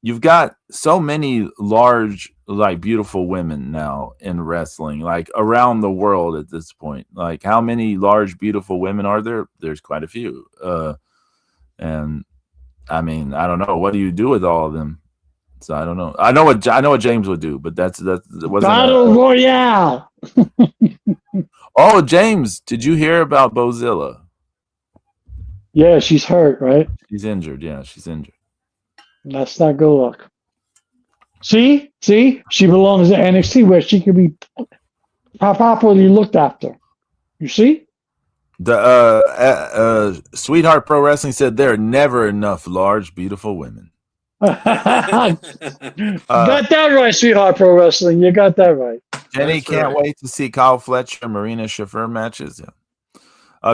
A: you've got so many large, like beautiful women now in wrestling, like around the world at this point. Like, how many large, beautiful women are there? There's quite a few. And I mean, I don't know. What do you do with all of them? So I don't know. I know what James would do, but that wasn't
C: Battle Royale.
A: Oh, James, did you hear about Bozilla?
C: Yeah, she's hurt, right?
A: She's injured. Yeah, she's injured.
C: That's not good luck. See, she belongs to NXT where she can be properly looked after. You see?
A: The Sweetheart Pro Wrestling said there are never enough large, beautiful women.
C: Got that right, Sweetheart Pro Wrestling. You got that right.
A: Jenny can't wait to see Kyle Fletcher and Marina Shafir matches. Yeah.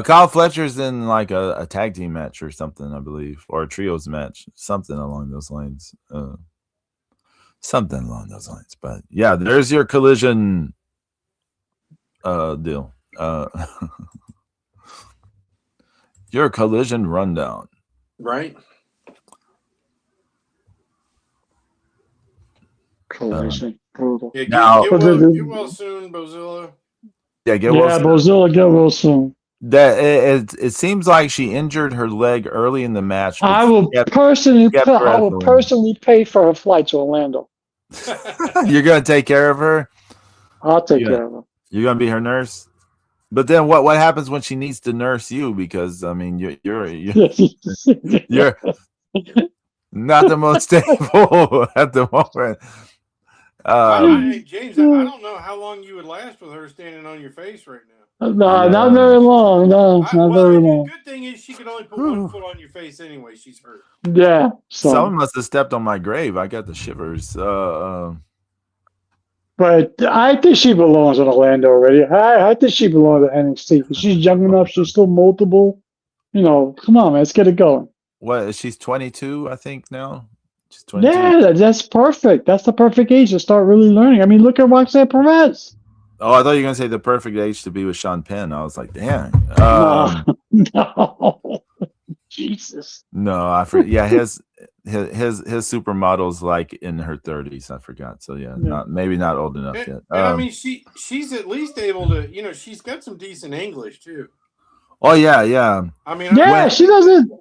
A: Kyle Fletcher's in like a tag team match or something, I believe, or a trios match, something along those lines. But yeah, there's your Collision deal. Your Collision rundown.
B: Right.
C: Collision. Brutal.
B: Yeah,
A: Now-
B: get well soon, Bozilla.
A: Yeah,
C: Bozilla get well soon.
A: That it seems like she injured her leg early in the match.
C: I will personally pay for her flight to Orlando.
A: You're gonna take care of her.
C: I'll take care of her.
A: You're gonna be her nurse. But then what happens when she needs to nurse you? Because I mean, you're not the most stable at the moment.
B: Hey, James, I don't know how long you would last with her standing on your face right now.
C: No, not very long. No, not very long.
B: The good thing is she can only put one foot on your face anyway. She's hurt.
C: Yeah. So.
A: Someone must have stepped on my grave. I got the shivers.
C: But I think she belongs in Orlando already. I think she belongs at NXT. She's young enough. She's still multiple. You know, come on, man. Let's get it going.
A: What? She's 22, I think now. She's 22.
C: Yeah, that's perfect. That's the perfect age to start really learning. I mean, look at Roxanne Perez.
A: Oh, I thought you were gonna say the perfect age to be with Sean Penn. I was like, damn.
C: No. Jesus.
A: No, I forget. Yeah, his supermodel's like in her 30s. I forgot. So yeah, maybe not old enough yet.
B: And I mean, she's at least able to. You know, she's got some decent English too.
A: Oh yeah.
B: I mean,
C: she doesn't.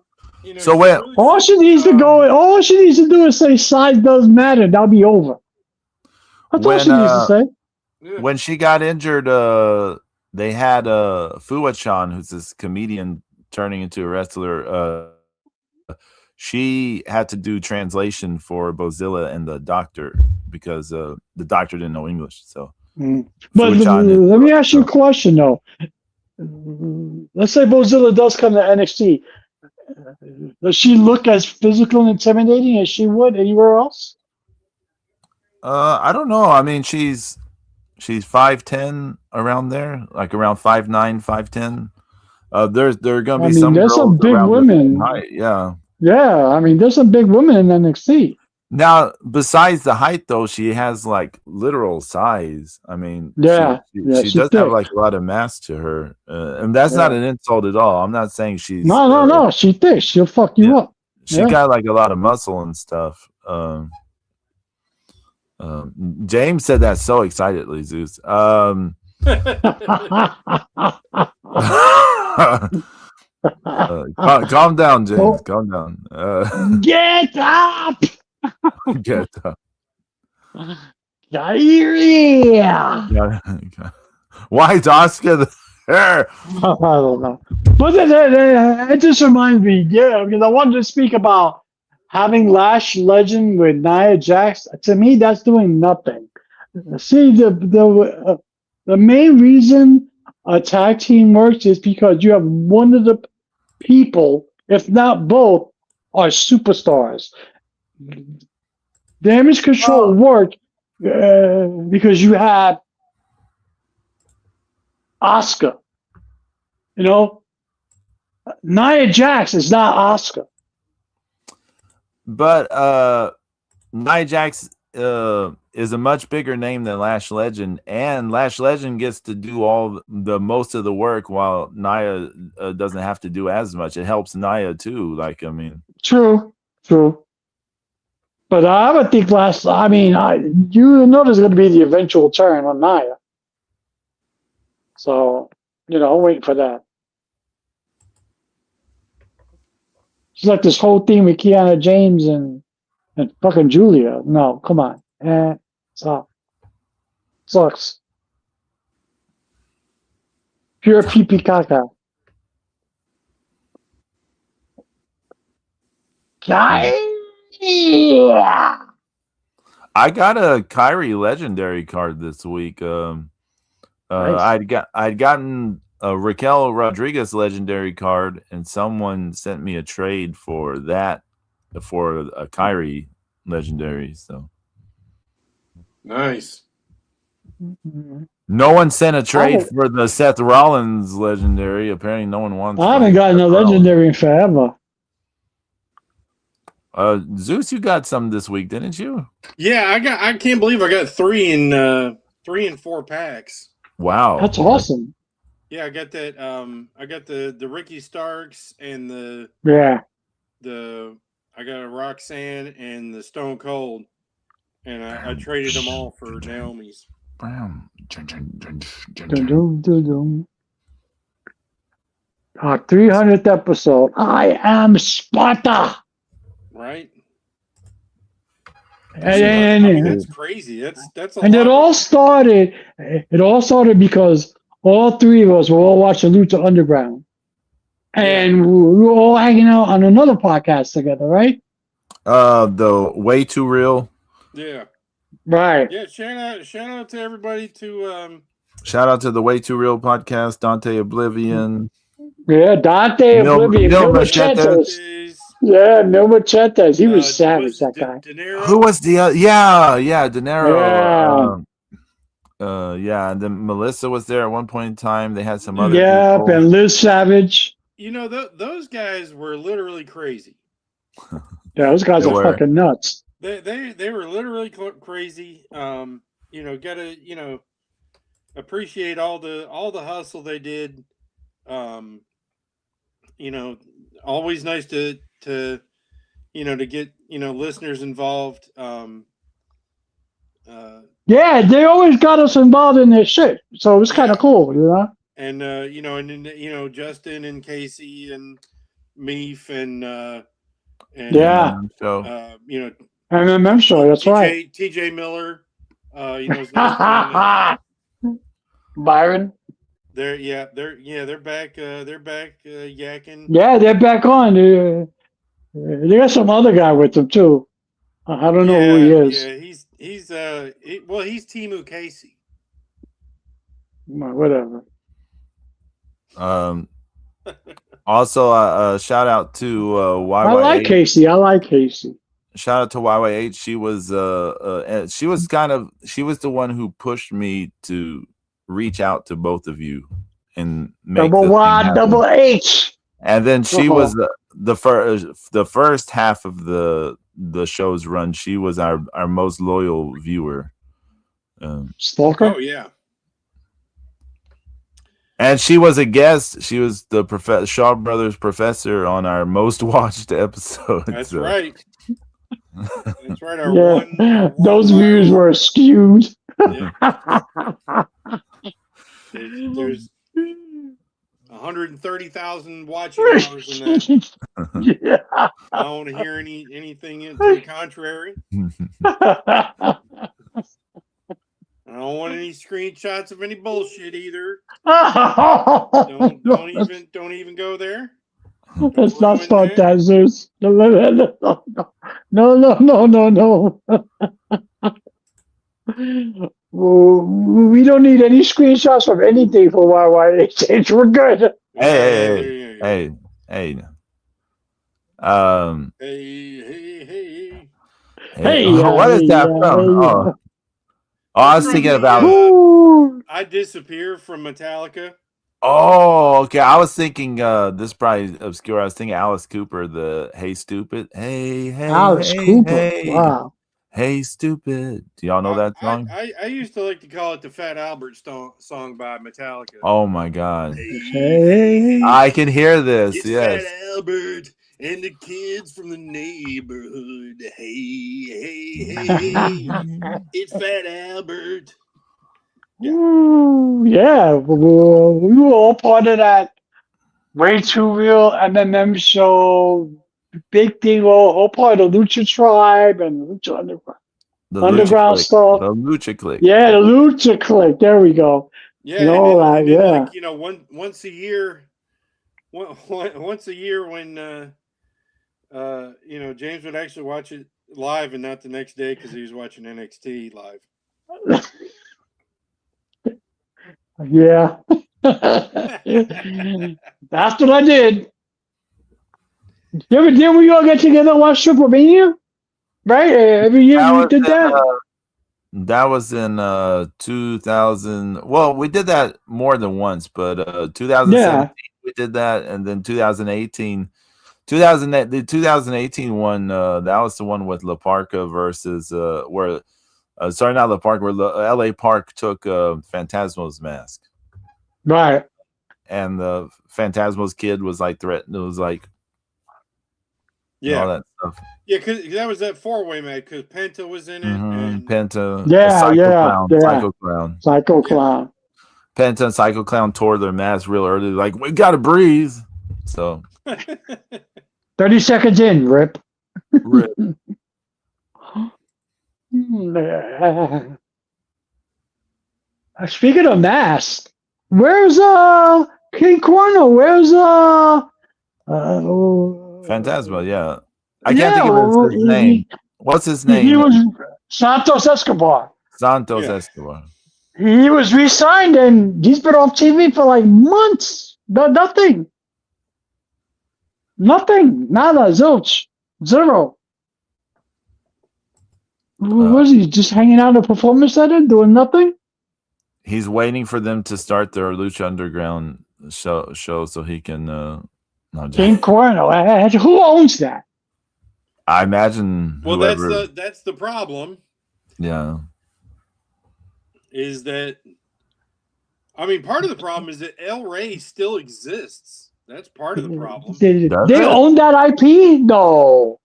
B: You know,
A: so when
C: all she needs to do is say size doesn't matter. That'll be over. That's all she needs to say.
B: Yeah.
A: When she got injured, they had Fuwa-chan, who's this comedian turning into a wrestler. She had to do translation for Bozilla and the doctor because the doctor didn't know English. So,
C: but let me ask you a question though. Let's say Bozilla does come to NXT. Does she look as physical and intimidating as she would anywhere else?
A: I don't know. I mean, she's 5'10", around there, like around 5'9", 5'10". There are gonna be some.
C: There's some big women.
A: Yeah.
C: I mean, there's some big women in NXT.
A: Now, besides the height, though, she has like literal size. I mean, she does have like a lot of mass to her, and that's not an insult at all. I'm not saying she's
C: no. She thinks she'll fuck you up.
A: She got like a lot of muscle and stuff. James said that so excitedly, Zeus. Calm down, James. Calm down.
C: Get up!
A: Get up.
C: Diarrhea.
A: Why is Oscar there?
C: I don't know. But it just reminds me, because I wanted to speak about having Lash Legend with Nia Jax. To me, that's doing nothing. See, the main reason a tag team works is because you have one of the people, if not both, are superstars. Damage control work because you have Asuka. You know, Nia Jax is not Asuka.
A: But Nia Jax is a much bigger name than Lash Legend, and Lash Legend gets to do most of the work while Nia doesn't have to do as much. It helps Nia too. Like, I mean,
C: true. But I would think you know there's going to be the eventual turn on Naya. So, I'm waiting for that. It's like this whole thing with Kiana James and fucking Julia. No, come on. Sucks. Pure pee caca. Yeah.
A: I got a Kyrie legendary card this week.
C: Nice.
A: I'd gotten a Raquel Rodriguez legendary card, and someone sent me a trade for that for a Kyrie legendary. So
B: Nice.
A: no one sent a trade for the Seth Rollins legendary. Apparently, no one wants.
C: I haven't gotten a legendary in forever.
A: Zeus, you got some this week, didn't you?
B: Yeah, I can't believe I got 3 in 4 packs.
A: Wow,
C: that's awesome.
B: Yeah, I got that. I got the Ricky Starks and I got a Roxanne and the Stone Cold, and I traded them all for Naomi's.
C: 300th episode. I am Sparta.
B: Right.
C: And
B: that's crazy. That's a
C: and
B: lot.
C: It all started because all three of us were all watching Lucha Underground, and we were all hanging out on another podcast together, right?
A: The Way Too Real.
B: Yeah.
C: Right.
B: Yeah. Shout out to everybody to
A: Shout out to the Way Too Real podcast, Dante Oblivion.
C: Yeah, Dante Oblivion. Mil Machetes. Yeah, Mil Machetes. He was savage, that guy.
B: Who
A: was the De Niro. Yeah, and then Melissa was there at one point in time. They had some other people.
C: And Liz Savage.
B: Those guys were literally crazy.
C: Yeah, those guys are fucking nuts.
B: They were literally crazy. Gotta appreciate all the hustle they did. Always nice to get listeners involved.
C: Yeah, they always got us involved in their shit, so it was kind of cool,
B: And Justin and Casey and Meef and
C: MMM show. That's right.
B: TJ Miller.
C: Byron.
B: They're back. They're back yakking.
C: Yeah, they're back on. They got some other guy with them too. I don't know who he is.
B: Yeah, he's Timu Casey.
C: Whatever.
A: Also, shout out to YYH.
C: I like Casey.
A: Shout out to YYH. She was the one who pushed me to reach out to both of you and make
C: double Y, double H.
A: And then she was the first half of the show's run. She was our most loyal viewer.
C: Stalker.
B: Oh yeah.
A: And she was a guest. She was the Shaw Brothers professor on our most watched episode.
B: That's right. That's right.
C: Those views were skewed.
B: Yeah. There's 130,000 watching hours in that.
C: Yeah.
B: I don't want to hear anything to the contrary. I don't want any screenshots of any bullshit either. Don't even go there.
C: Let's not start that, Zeus. No. We don't need any screenshots from anything for YYH. We're good.
A: Hey.
B: Hey.
A: What is that from? I was thinking about.
B: I Disappear from Metallica.
A: Oh, okay. I was thinking this is probably obscure. I was thinking Alice Cooper, the Hey Stupid. Hey,
C: Alice Cooper.
A: Hey.
C: Wow.
A: Hey, stupid. Do y'all know that song?
B: I used to like to call it the Fat Albert song by Metallica.
A: Oh my God.
C: Hey.
A: I can hear this.
B: It's
A: Yes.
B: Fat Albert and the kids from the neighborhood. Hey. It's Fat Albert.
C: Yeah. Ooh, yeah. We were all part of that Way Too Real MMM show. Big thing, all part of the Lucha Tribe and Lucha Underground.
A: The
C: Underground
A: Lucha Click.
C: stuff.
A: The Lucha Click.
C: Yeah, the Lucha Click. There we go.
B: Yeah,
C: and all that.
B: and then,
C: Yeah.
B: like, you know, once a year when you know, James would actually watch it live and not the next day because he was watching NXT live.
C: Yeah. That's what I did. Did we all get together and watch Triple Mania? Right? Every year we did that?
A: That was in 2000. Well, we did that more than once, but 2017 we did that, and then 2018. The 2018 one, that was the one with La Parka versus where sorry, not La Parka, where LA Park took Phantasmo's mask.
C: Right.
A: And the Phantasmo's kid was like threatened. It was like all that stuff.
B: Yeah, because that was that 4-way match because Penta was in it. And
A: Penta.
C: Psycho Clown.
A: Penta and Psycho Clown tore their masks real early. Like, we got to breathe. So
C: 30 seconds in, Rip. Speaking of masks, where's King Corno? Where's
A: Phantasmo? Yeah, I can't think of his name. What's his name?
C: He was Santos Escobar.
A: Escobar.
C: He was re-signed and he's been off TV for like months. Nothing. Nada. Zilch. Zero. Was he just hanging out at a performance center doing nothing?
A: He's waiting for them to start their Lucha Underground show so he can.
C: King Corno. Who owns that?
A: I imagine.
B: Well,
A: whoever.
B: that's the problem.
A: Yeah.
B: Is that? I mean, part of the problem is that El Rey still exists. That's part of the problem.
C: They own that IP? No.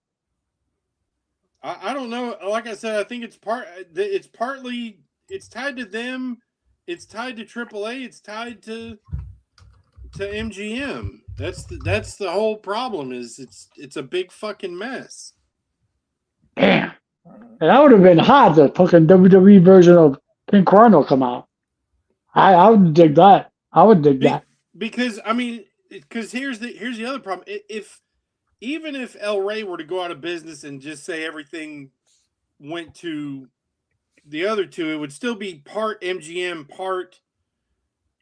B: I don't know. Like I said, I think it's partly it's tied to them. It's tied to AAA. It's tied to MGM. That's the whole problem. Is it's a big fucking mess.
C: Damn. And that would have been hot. The fucking WWE version of King Corno come out. I would dig that. I would dig that.
B: Because I mean, because here's the other problem. Even if El Rey were to go out of business and just say everything went to the other two, it would still be part MGM, part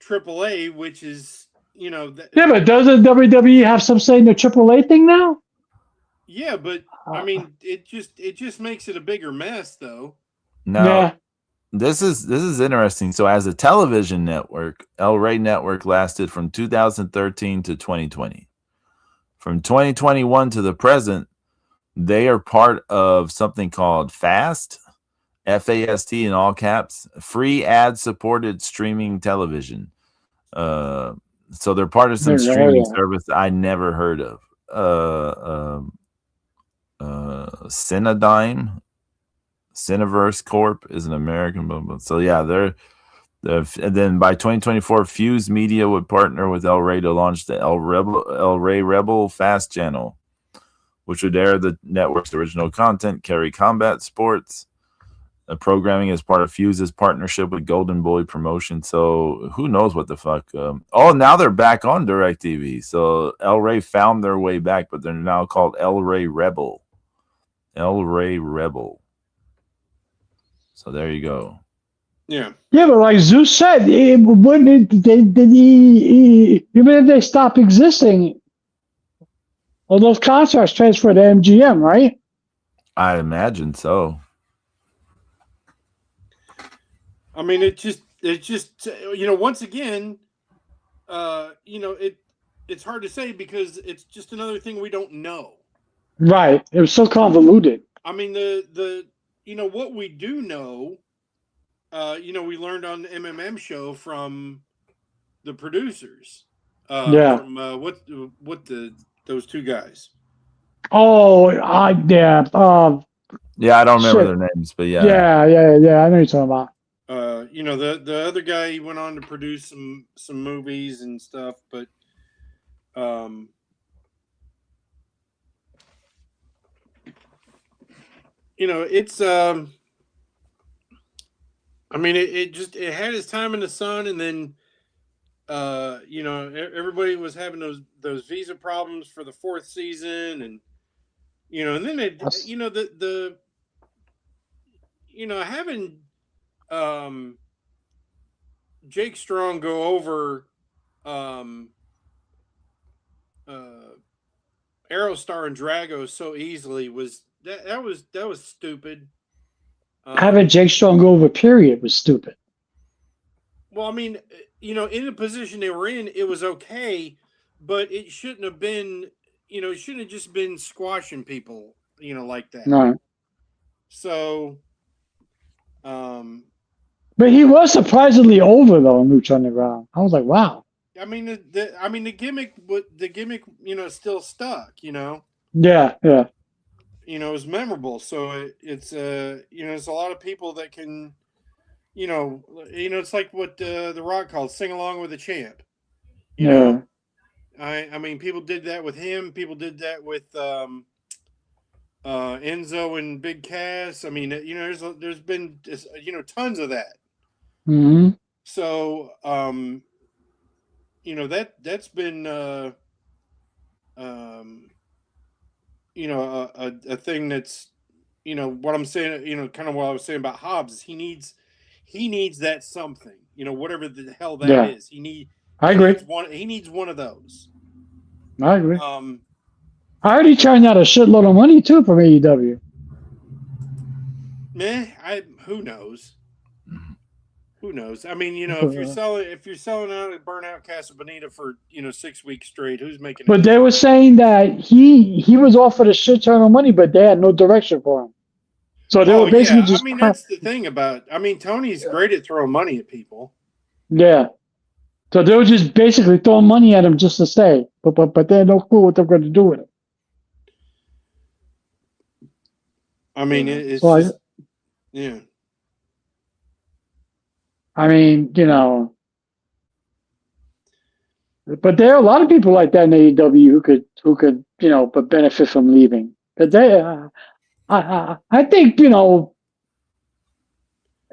B: AAA, which is, you know.
C: Yeah, but doesn't WWE have some say in the AAA thing now?
B: Yeah, but I mean, it just makes it a bigger mess, though.
A: No,
C: yeah.
A: This is interesting. So, as a television network, El Rey Network lasted from 2013 to 2020. From 2021 to the present, they are part of something called FAST, F-A-S-T in all caps, free ad-supported streaming television. So they're part of some streaming service I never heard of. Cineverse Corp is an American. So yeah, and then by 2024, Fuse Media would partner with El Rey to launch the El Rey Rebel Fast channel, which would air the network's original content, carry combat sports, programming as part of Fuse's partnership with Golden Boy Promotion. So who knows what the fuck? Now they're back on DirecTV. So El Rey found their way back, but they're now called El Rey Rebel. El Rey Rebel. So there you go.
B: Yeah.
C: Yeah, but like Zeus said, even if they stop existing, all those contracts transfer to MGM, right?
B: I
A: imagine so.
B: I mean, it just you know, once again, you know, it's hard to say because it's just another thing we don't know.
C: Right. It was so convoluted.
B: I mean, the what we do know, we learned on the MMM show from the producers. From those two guys.
C: Oh, yeah.
A: Yeah, I don't remember their names, but yeah.
C: Yeah. I know what you're talking about.
B: The other guy, he went on to produce some movies and stuff, but it's I mean, it had its time in the sun, and then everybody was having those visa problems for the fourth season, and and then having Jake Strong go over Aerostar and Drago so easily was stupid.
C: Having Jake Strong go over period was stupid.
B: Well, I mean, in the position they were in, it was okay, but it shouldn't have been, it shouldn't have just been squashing people, like that.
C: No.
B: So,
C: but he was surprisingly over though in Lucha Underground. I was like, wow.
B: I mean, the gimmick, still stuck.
C: Yeah.
B: It was memorable. So it's it's a lot of people that can, it's like what The Rock called sing along with the champ. You know, I mean, people did that with him. People did that with Enzo and Big Cass. I mean, there's been tons of that.
C: Mm-hmm.
B: So that's been a thing that's what I'm saying, kind of what I was saying about Hobbs is he needs that something, whatever the hell that is. I agree. He needs one of those.
C: I agree. I already turned out a shitload of money too from AEW.
B: Who knows? Who knows? I mean, if you're selling out at Burnout Casa Bonita for 6 weeks straight, who's making?
C: But they were saying that he was offered a shit ton of money, but they had no direction for him. So they were basically just.
B: I mean, that's the thing about. I mean, Tony's great at throwing money at people.
C: Yeah. So they were just basically throwing money at him just to stay, but they had no clue what they're going to do with it.
B: I mean, it's yeah.
C: I mean, but there are a lot of people like that in AEW who could but benefit from leaving. But they, I think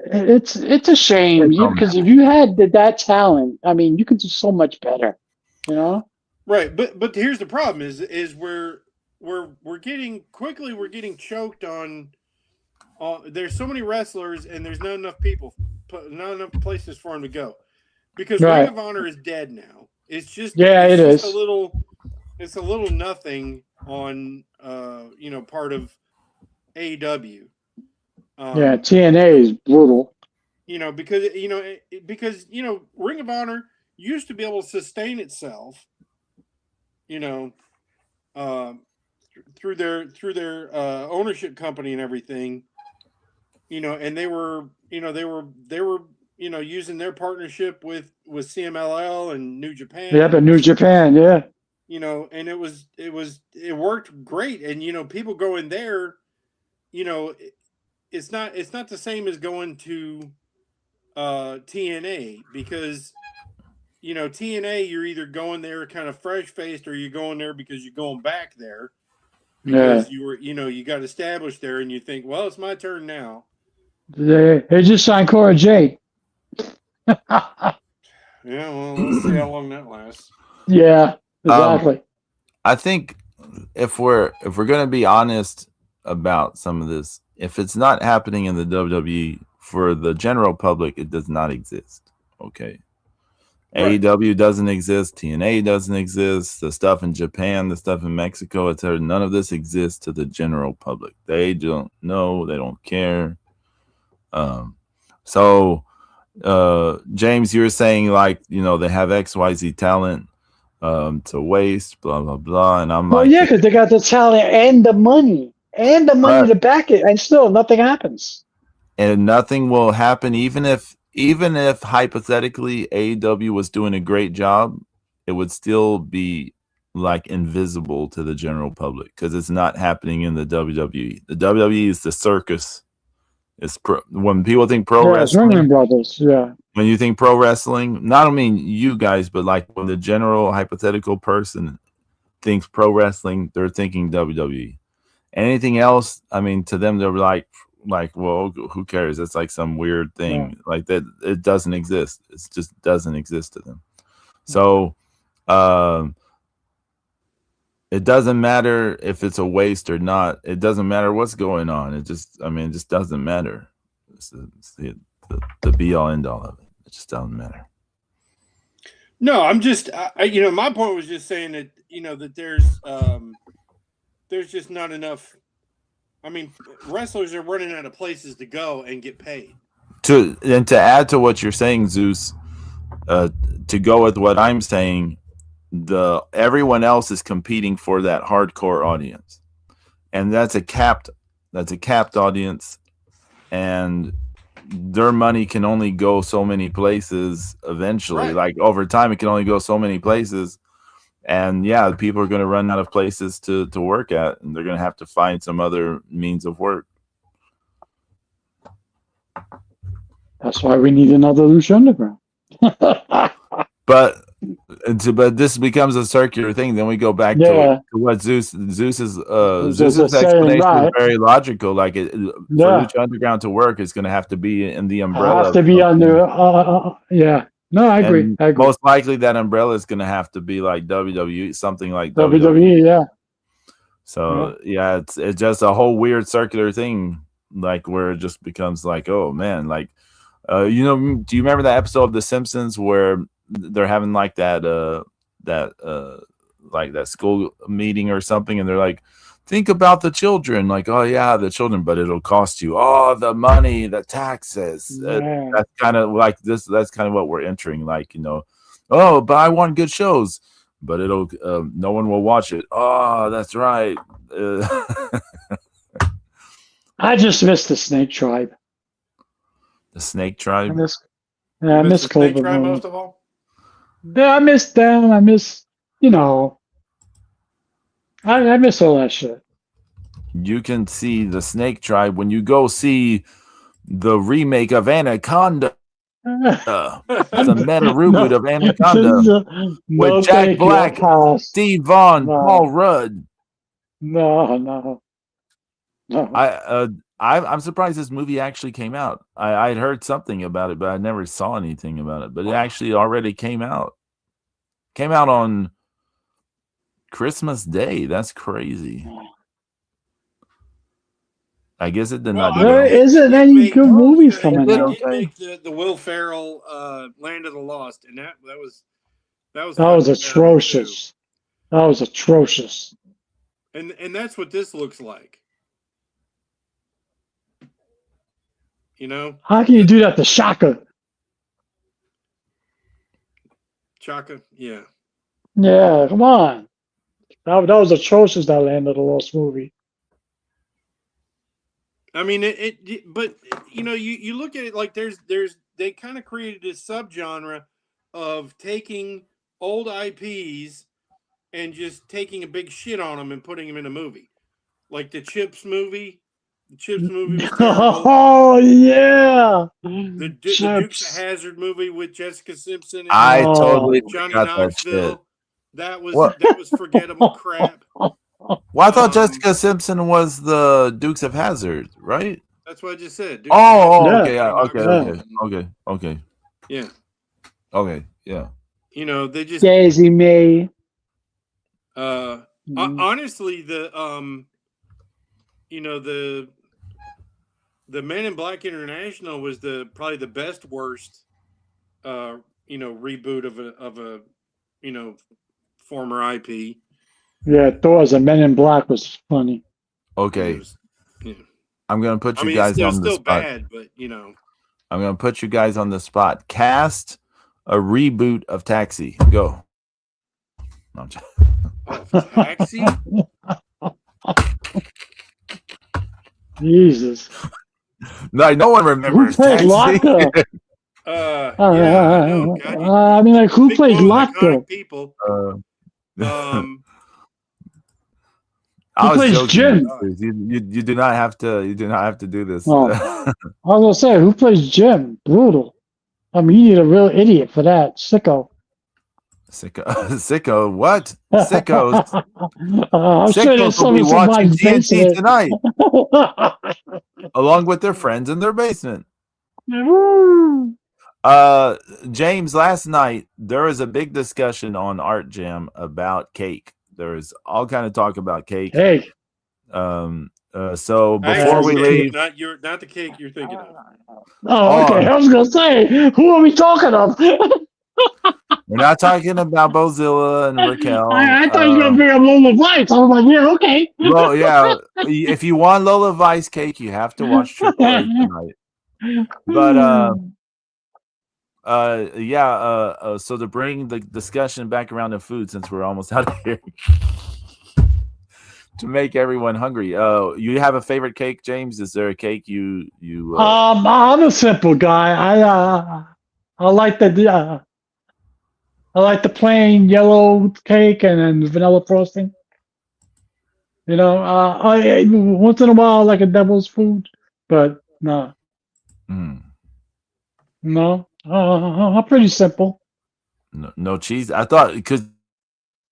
C: it's a shame because if you had that talent, I mean, you could do so much better.
B: Right, but here's the problem: is we're getting choked on. There's so many wrestlers, and there's not enough people. Not enough places for him to go because Ring of Honor is dead now. It's just it is a little nothing on part of AEW.
C: TNA is brutal.
B: Because Ring of Honor used to be able to sustain itself. Through their ownership company and everything. And they were using their partnership with CMLL and New Japan.
C: Yeah, but New Japan, yeah.
B: And it worked great. And people go in there, it's not the same as going to TNA because TNA you're either going there kind of fresh faced or you're going there because you're going back there because you got established there and you think, well, it's my turn now.
C: They just signed Cora Jade.
B: Yeah, well, let's see how long that lasts.
C: Yeah, exactly.
A: I think if we're going to be honest about some of this, if it's not happening in the WWE for the general public, it does not exist. Okay. Right. AEW doesn't exist. TNA doesn't exist. The stuff in Japan, the stuff in Mexico, etc. None of this exists to the general public. They don't know. They don't care. James, you were saying like, they have XYZ talent to waste, blah, blah, blah. And I'm
C: because they got the talent and the money. and the money to back it, and still nothing happens.
A: And nothing will happen, even if hypothetically AEW was doing a great job, it would still be like invisible to the general public because it's not happening in the WWE. The WWE is the circus. It's when people think pro wrestling,
C: brothers. Yeah.
A: When you think pro wrestling, not only you guys, but like when the general hypothetical person thinks pro wrestling, they're thinking WWE. Anything else, I mean, to them, they're like, well, who cares? It's like some weird thing like that. It doesn't exist. It just doesn't exist to them. So, it doesn't matter if it's a waste or not. It doesn't matter what's going on. It just doesn't matter. It's the be all end all of it. It just doesn't matter.
B: No, I'm just, my point was just saying that, that there's just not enough. I mean, wrestlers are running out of places to go and get paid.
A: To add to what you're saying, Zeus, to go with what I'm saying, everyone else is competing for that hardcore audience, and that's a capped audience, and their money can only go so many places eventually.
B: Right.
A: Like over time, it can only go so many places, and people are going to run out of places to work at, and they're going to have to find some other means of work.
C: That's why we need another Lucha Underground.
A: But this becoms a circular thing. Then we go back to what Zeus's explanation is very logical. Like for Lucha Underground to work, it's going to have to be in the umbrella.
C: It has to be under. No, I agree.
A: Most likely, that umbrella is going to have to be like WWE, something like
C: WWE. Yeah.
A: So it's just a whole weird circular thing, like where it just becomes like, oh man, like, do you remember that episode of The Simpsons where they're having like that school meeting or something, and they're like, think about the children, like, oh yeah, the children, but it'll cost you the money, the taxes. That's kind of like this. That's kind of what we're entering, like, but I want good shows, but it'll no one will watch it. Oh, that's right.
C: I just missed the Snake Tribe.
A: The Snake Tribe.
C: I miss
B: the Snake Tribe most of all.
C: Yeah, I miss them. I miss, I miss all that shit.
A: You can see the Snake Tribe when you go see the remake of Anaconda. It's a meta reboot of Anaconda with Jack Black, Steve Vaughn, Paul Rudd.
C: No.
A: I'm surprised this movie actually came out. I'd heard something about it, but I never saw anything about it. But it actually already came out. Came out on Christmas Day. That's crazy. I guess it did not.
C: There isn't any good movies coming out.
B: Make the Will Ferrell Land of the Lost, and that was
C: atrocious. That was atrocious.
B: And that's what this looks like.
C: How can you do that to Shaka?
B: Chaka, yeah.
C: Yeah, come on. That was atrocious, that Land of the Lost movie.
B: I mean, but you look at it like they kind of created this subgenre of taking old IPs and just taking a big shit on them and putting them in a movie, like the Chips movie. The Chips movie was terrible.
C: Oh yeah,
B: the Dukes of Hazzard movie with Jessica Simpson. And
A: I totally
B: Johnny
A: forgot
B: Knoxville. That was forgettable crap.
A: Well, I thought Jessica Simpson was the Dukes of Hazzard, right?
B: That's what I just said.
A: Okay, okay.
B: Yeah.
A: Okay, yeah.
B: They just
C: Daisy May.
B: Honestly, the Men in Black International was probably the best worst reboot of a former IP.
C: Yeah, Thor's a Men in Black was funny.
A: Okay. I'm gonna put you guys on the spot.
B: Bad, but
A: I'm gonna put you guys on the spot. Cast a reboot of Taxi. Go. No,
B: Taxi?
C: Jesus.
A: No, no one remembers.
C: Who plays
A: Taxi.
C: Lotka?
B: Yeah, I know. God,
C: I mean, like, who
B: big
C: plays
B: blow,
C: Lotka?
B: iconic people.
A: I was
C: plays
A: joking.
C: Jim?
A: You do not have to. You do not have to do this.
C: Oh. I was gonna say, who plays Jim? Brutal. I mean, you need a real idiot for that. Sicko.
A: Sicko. What? Sickos.
C: I'm sure there's
A: Sickos will be watching
C: somebody's
A: TNT
C: basement.
A: tonight, along with their friends in their basement. James, last night there was a big discussion on Art Jam about cake. There was all kind of talk about cake.
C: Hey.
A: So before we leave,
B: not the cake you're thinking of.
C: Oh, okay. I was gonna say, who are we talking of?
A: we're not talking about Bozilla and Raquel.
C: I thought you were gonna bring up Lola Vice. I was like, yeah, okay.
A: Well, yeah. If you want Lola Vice cake, you have to watch Triple A tonight. But so to bring the discussion back around to food, since we're almost out of here, to make everyone hungry. You have a favorite cake, James? Is there a cake you?
C: I'm a simple guy. I like the plain yellow cake and then vanilla frosting. You know, I once in a while I like a devil's food, but no. No, I'm pretty simple.
A: No cheese. I thought because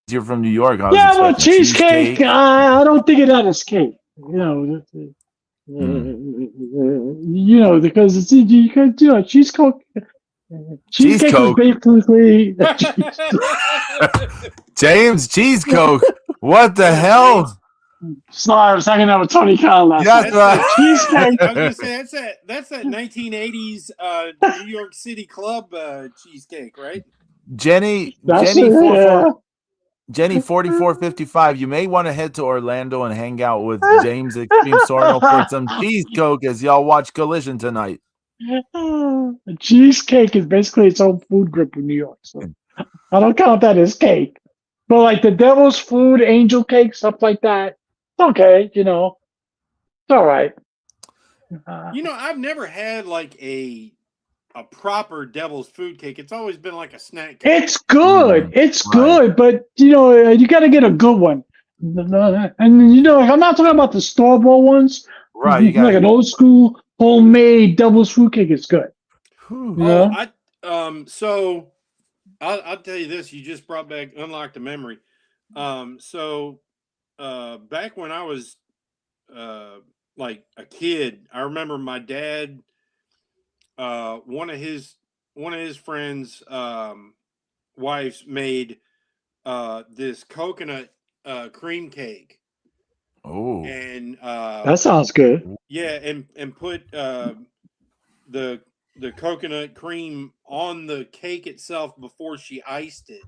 A: you're from New York.
C: Well, cheesecake. I don't think of that as cake. You know, because it's cheesecake. Cheesecake is basically
A: James Cheese Coke. What the hell?
C: Sorry, I was hanging out with Tony Khan last night.
B: Cheesecake. I was gonna say that's that 1980s New York City club cheesecake, right?
A: Jenny 4455. You may want to head to Orlando and hang out with James Extreme Sarno for some cheese coke as y'all watch Collision tonight.
C: Cheesecake is basically its own food group in New York, so I don't count that as cake. But like the devil's food, angel cake, stuff like that, it's okay. You know, it's all right.
B: I've never had like a proper devil's food cake. It's always been like a snack cake.
C: It's good. It's good, but you got to get a good one. And I'm not talking about the store-bought ones.
A: Right. You
C: like an old school homemade devil's food cake is good.
B: So I'll tell you this. You just unlocked a memory. So back when I was like a kid, I remember my dad. One of his friends' wives made this coconut cream cake.
A: Oh,
B: and
C: that sounds good.
B: Yeah, and put the coconut cream on the cake itself before she iced it.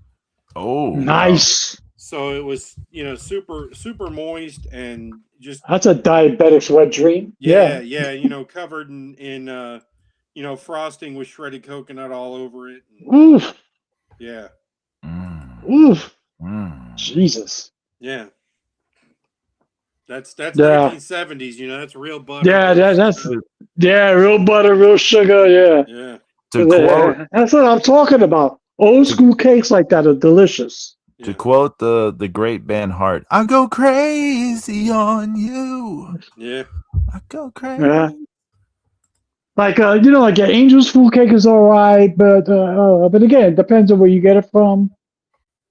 C: Oh, nice.
B: So it was super moist and just
C: that's a diabetic's wet dream.
B: Yeah. Covered in frosting with shredded coconut all over it.
C: Oof.
B: Yeah.
C: Oof. Jesus.
B: Yeah. That's 1970s. That's real butter.
C: Yeah, that's real butter, real sugar. Yeah.
B: Yeah.
C: That's what I'm talking about. Old school cakes like that are delicious.
A: To quote the great band Heart, I go crazy on you.
B: Yeah.
A: I go crazy.
C: Yeah. Like like an angel's food cake is all right, but again, it depends on where you get it from.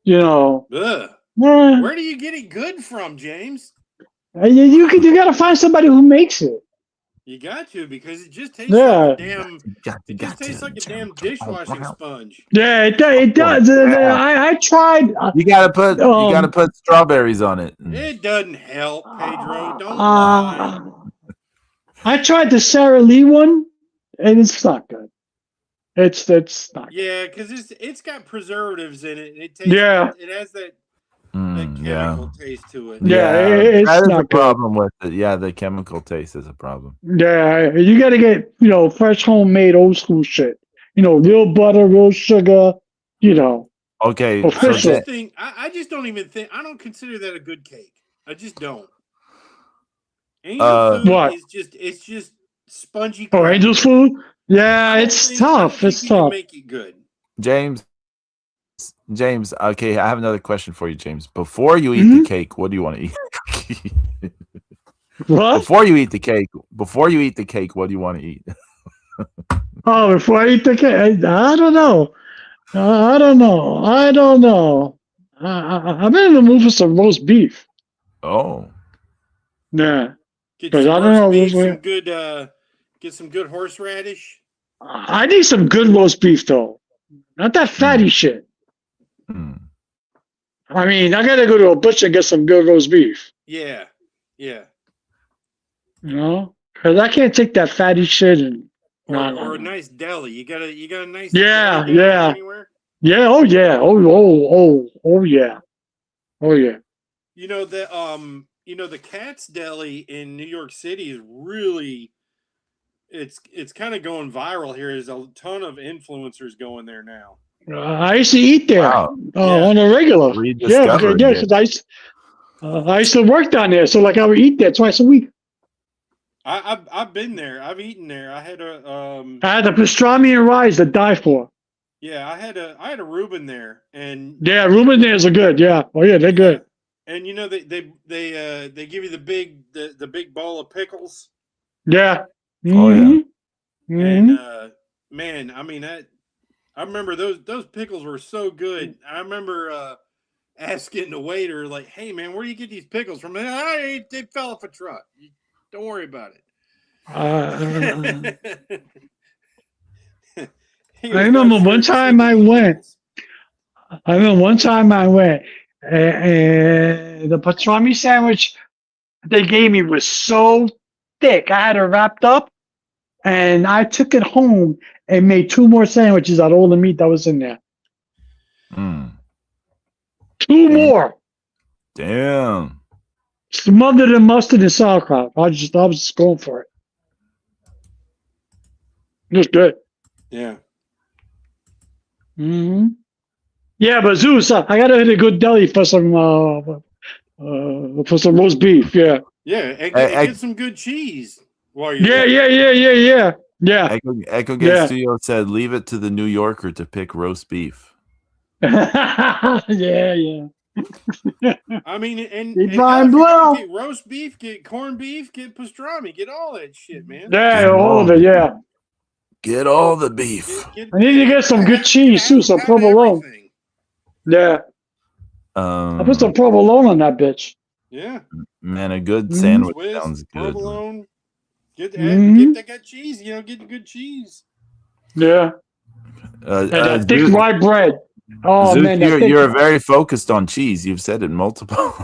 B: Where do you get it good from, James?
C: You gotta find somebody who makes it.
B: You got to, because it just tastes like a damn dishwashing sponge.
C: Yeah, it does. I tried.
A: You gotta put strawberries on it.
B: It doesn't help, Pedro. Don't lie.
C: I tried the Sara Lee one, and it's not good. It's not.
B: Yeah, because it's got preservatives in it. It tastes. Yeah. It has that chemical taste to it.
C: Yeah,
A: that is a problem with it. Yeah, the chemical taste is a problem.
C: Yeah, you got to get fresh homemade old school shit. Real butter, real sugar.
A: Okay.
C: Official.
B: I just don't even think. I don't consider that a good cake. I just don't. Angel food
C: What?
B: is just spongy.
C: Oh,
B: crap.
C: Angel's food? Yeah,
B: I don't
C: it's
B: think- I don't
C: tough.
B: think
C: It's
B: you can
C: tough.
B: make it good.
A: James, okay, I have another question for you, James. Before you eat
C: Mhm.
A: the cake, what do you want to eat?
C: What?
A: Before you eat the cake, what do you want to eat?
C: Oh, before I eat the cake, I don't know. I don't know. I'm in the mood for some roast beef.
A: Oh,
C: Yeah,
B: Get
C: because
B: some
C: I don't
B: roast
C: know.
B: beef, get some good horseradish.
C: I need some good roast beef though, not that fatty shit.
A: hmm.
C: I mean, I gotta go to a butcher and get some good roast beef.
B: Yeah.
C: You know, because I can't take that fatty shit and
B: Or a nice deli. You got a nice
C: Yeah,
B: deli down there
C: yeah.
B: anywhere?
C: Yeah, oh yeah, oh yeah, oh yeah.
B: You know the Cat's Deli in New York City is really it's kind of going viral here. There's a ton of influencers going there now.
C: I used to eat there
A: Wow.
C: on a regular.
A: Rediscovered it.
C: Because I used to work down there, so like I would eat there twice a week.
B: I've been there. I've eaten there. I had
C: I had the pastrami and rice to die for.
B: I had a Reuben there, and
C: Yeah, Reuben theirs are good. Yeah, oh yeah, they're good.
B: And you know they give you the big bowl of pickles.
C: Yeah.
A: Oh yeah.
B: And man, I mean I remember those pickles were so good. I remember asking the waiter, like, "Hey man, where do you get these pickles from?" They fell off a truck. Don't worry about it.
C: I remember one time I went. And the pastrami sandwich they gave me was so thick. I had it wrapped up, and I took it home and made 2 more sandwiches out of all the meat that was in there.
A: Mm.
C: 2 more.
A: Damn.
C: Smothered in mustard and sauerkraut. I was just going for it. It was good.
B: Yeah.
C: Yeah, but Zeus, I gotta hit a good deli for some roast beef. Yeah.
B: Yeah, and get some good cheese while you're
C: Yeah. Yeah.
A: Echo Gate Studio said, "Leave it to the New Yorker to pick roast beef."
C: Yeah.
B: I mean, and
C: Keep
B: hell,
C: on
B: if you're gonna
C: blow.
B: get roast beef, get corned beef, get pastrami, get all that shit, man.
C: Yeah, all of it. Yeah.
A: Get all the beef.
C: I need to get some good cheese too, some provolone. Yeah. I put some provolone on that bitch.
B: Yeah.
A: Man, a good sandwich
B: Swiss,
A: sounds good.
B: provolone. Get that good cheese. You know, get the good cheese.
C: Yeah. And that thick
A: Zeus,
C: rye bread. Oh
A: Zeus,
C: man,
A: you're very focused on cheese. You've said it multiple.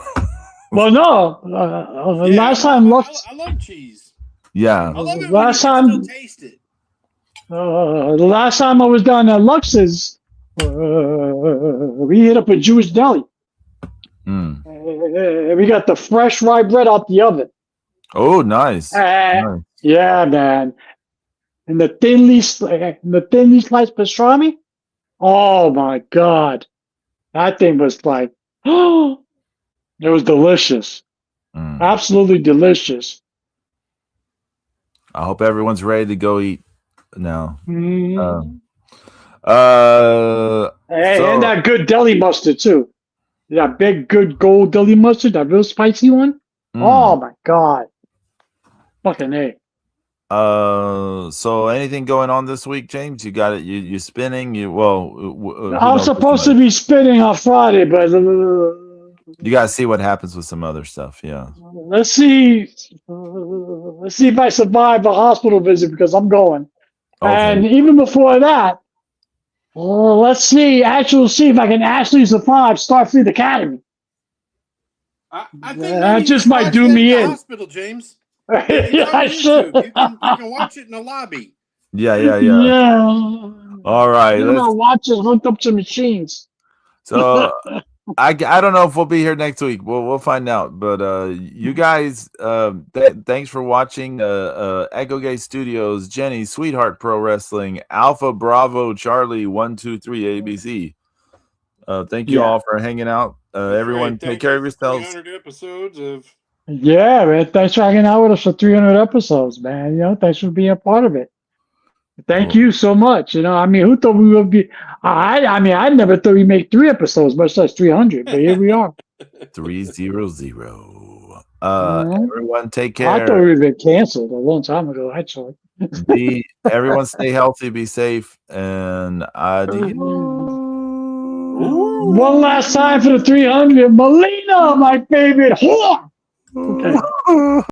C: Well, no. Last time
B: I love cheese.
A: Yeah.
B: I love it
C: last
B: when you
C: time
B: can still taste it.
C: the last time I was down at Lux's, we hit up a Jewish deli. We got the fresh rye bread out the oven.
A: Oh, nice. Nice.
C: Yeah, man. And the thinly sliced pastrami. Oh my god, that thing was like, it was delicious. Absolutely delicious.
A: I hope everyone's ready to go eat now.
C: And that good deli mustard too. That big, good gold deli mustard, that real spicy one. Oh my god, fucking A.
A: So anything going on this week, James? You got it. You spinning?
C: I'm supposed to be spinning on Friday, but
A: you got to see what happens with some other stuff. Yeah.
C: Let's see if I survive a hospital visit because I'm going. Okay. And even before that, let's see if I can actually survive Starfleet Academy.
B: I think
C: that just might do me in.
B: Hospital, James.
C: Yeah, I should.
B: You can watch it in the lobby.
A: Yeah.
C: Yeah.
A: All right.
C: I'm gonna watch it hooked up to machines.
A: So I don't know if we'll be here next week. We'll find out. But you guys, thanks for watching. Echo Gate Studios, Jenny, Sweetheart Pro Wrestling, Alpha Bravo Charlie 123 ABC. Thank you all for hanging out. Everyone, take care of yourselves.
B: 300 episodes of
C: Yeah, man. Thanks for hanging out with us for 300 episodes, man. You know, thanks for being a part of it. Thank you so much. You know, I mean, who thought we would be? I mean, I never thought we'd make 3 episodes, much less 300. But here we are.
A: 300.
C: Mhm.
A: Everyone, take
C: I thought
A: care.
C: we would have been canceled a long time ago, actually.
A: Everyone, stay healthy, be safe, and adios.
C: One last time for the 300. Melina, my favorite whore. Okay.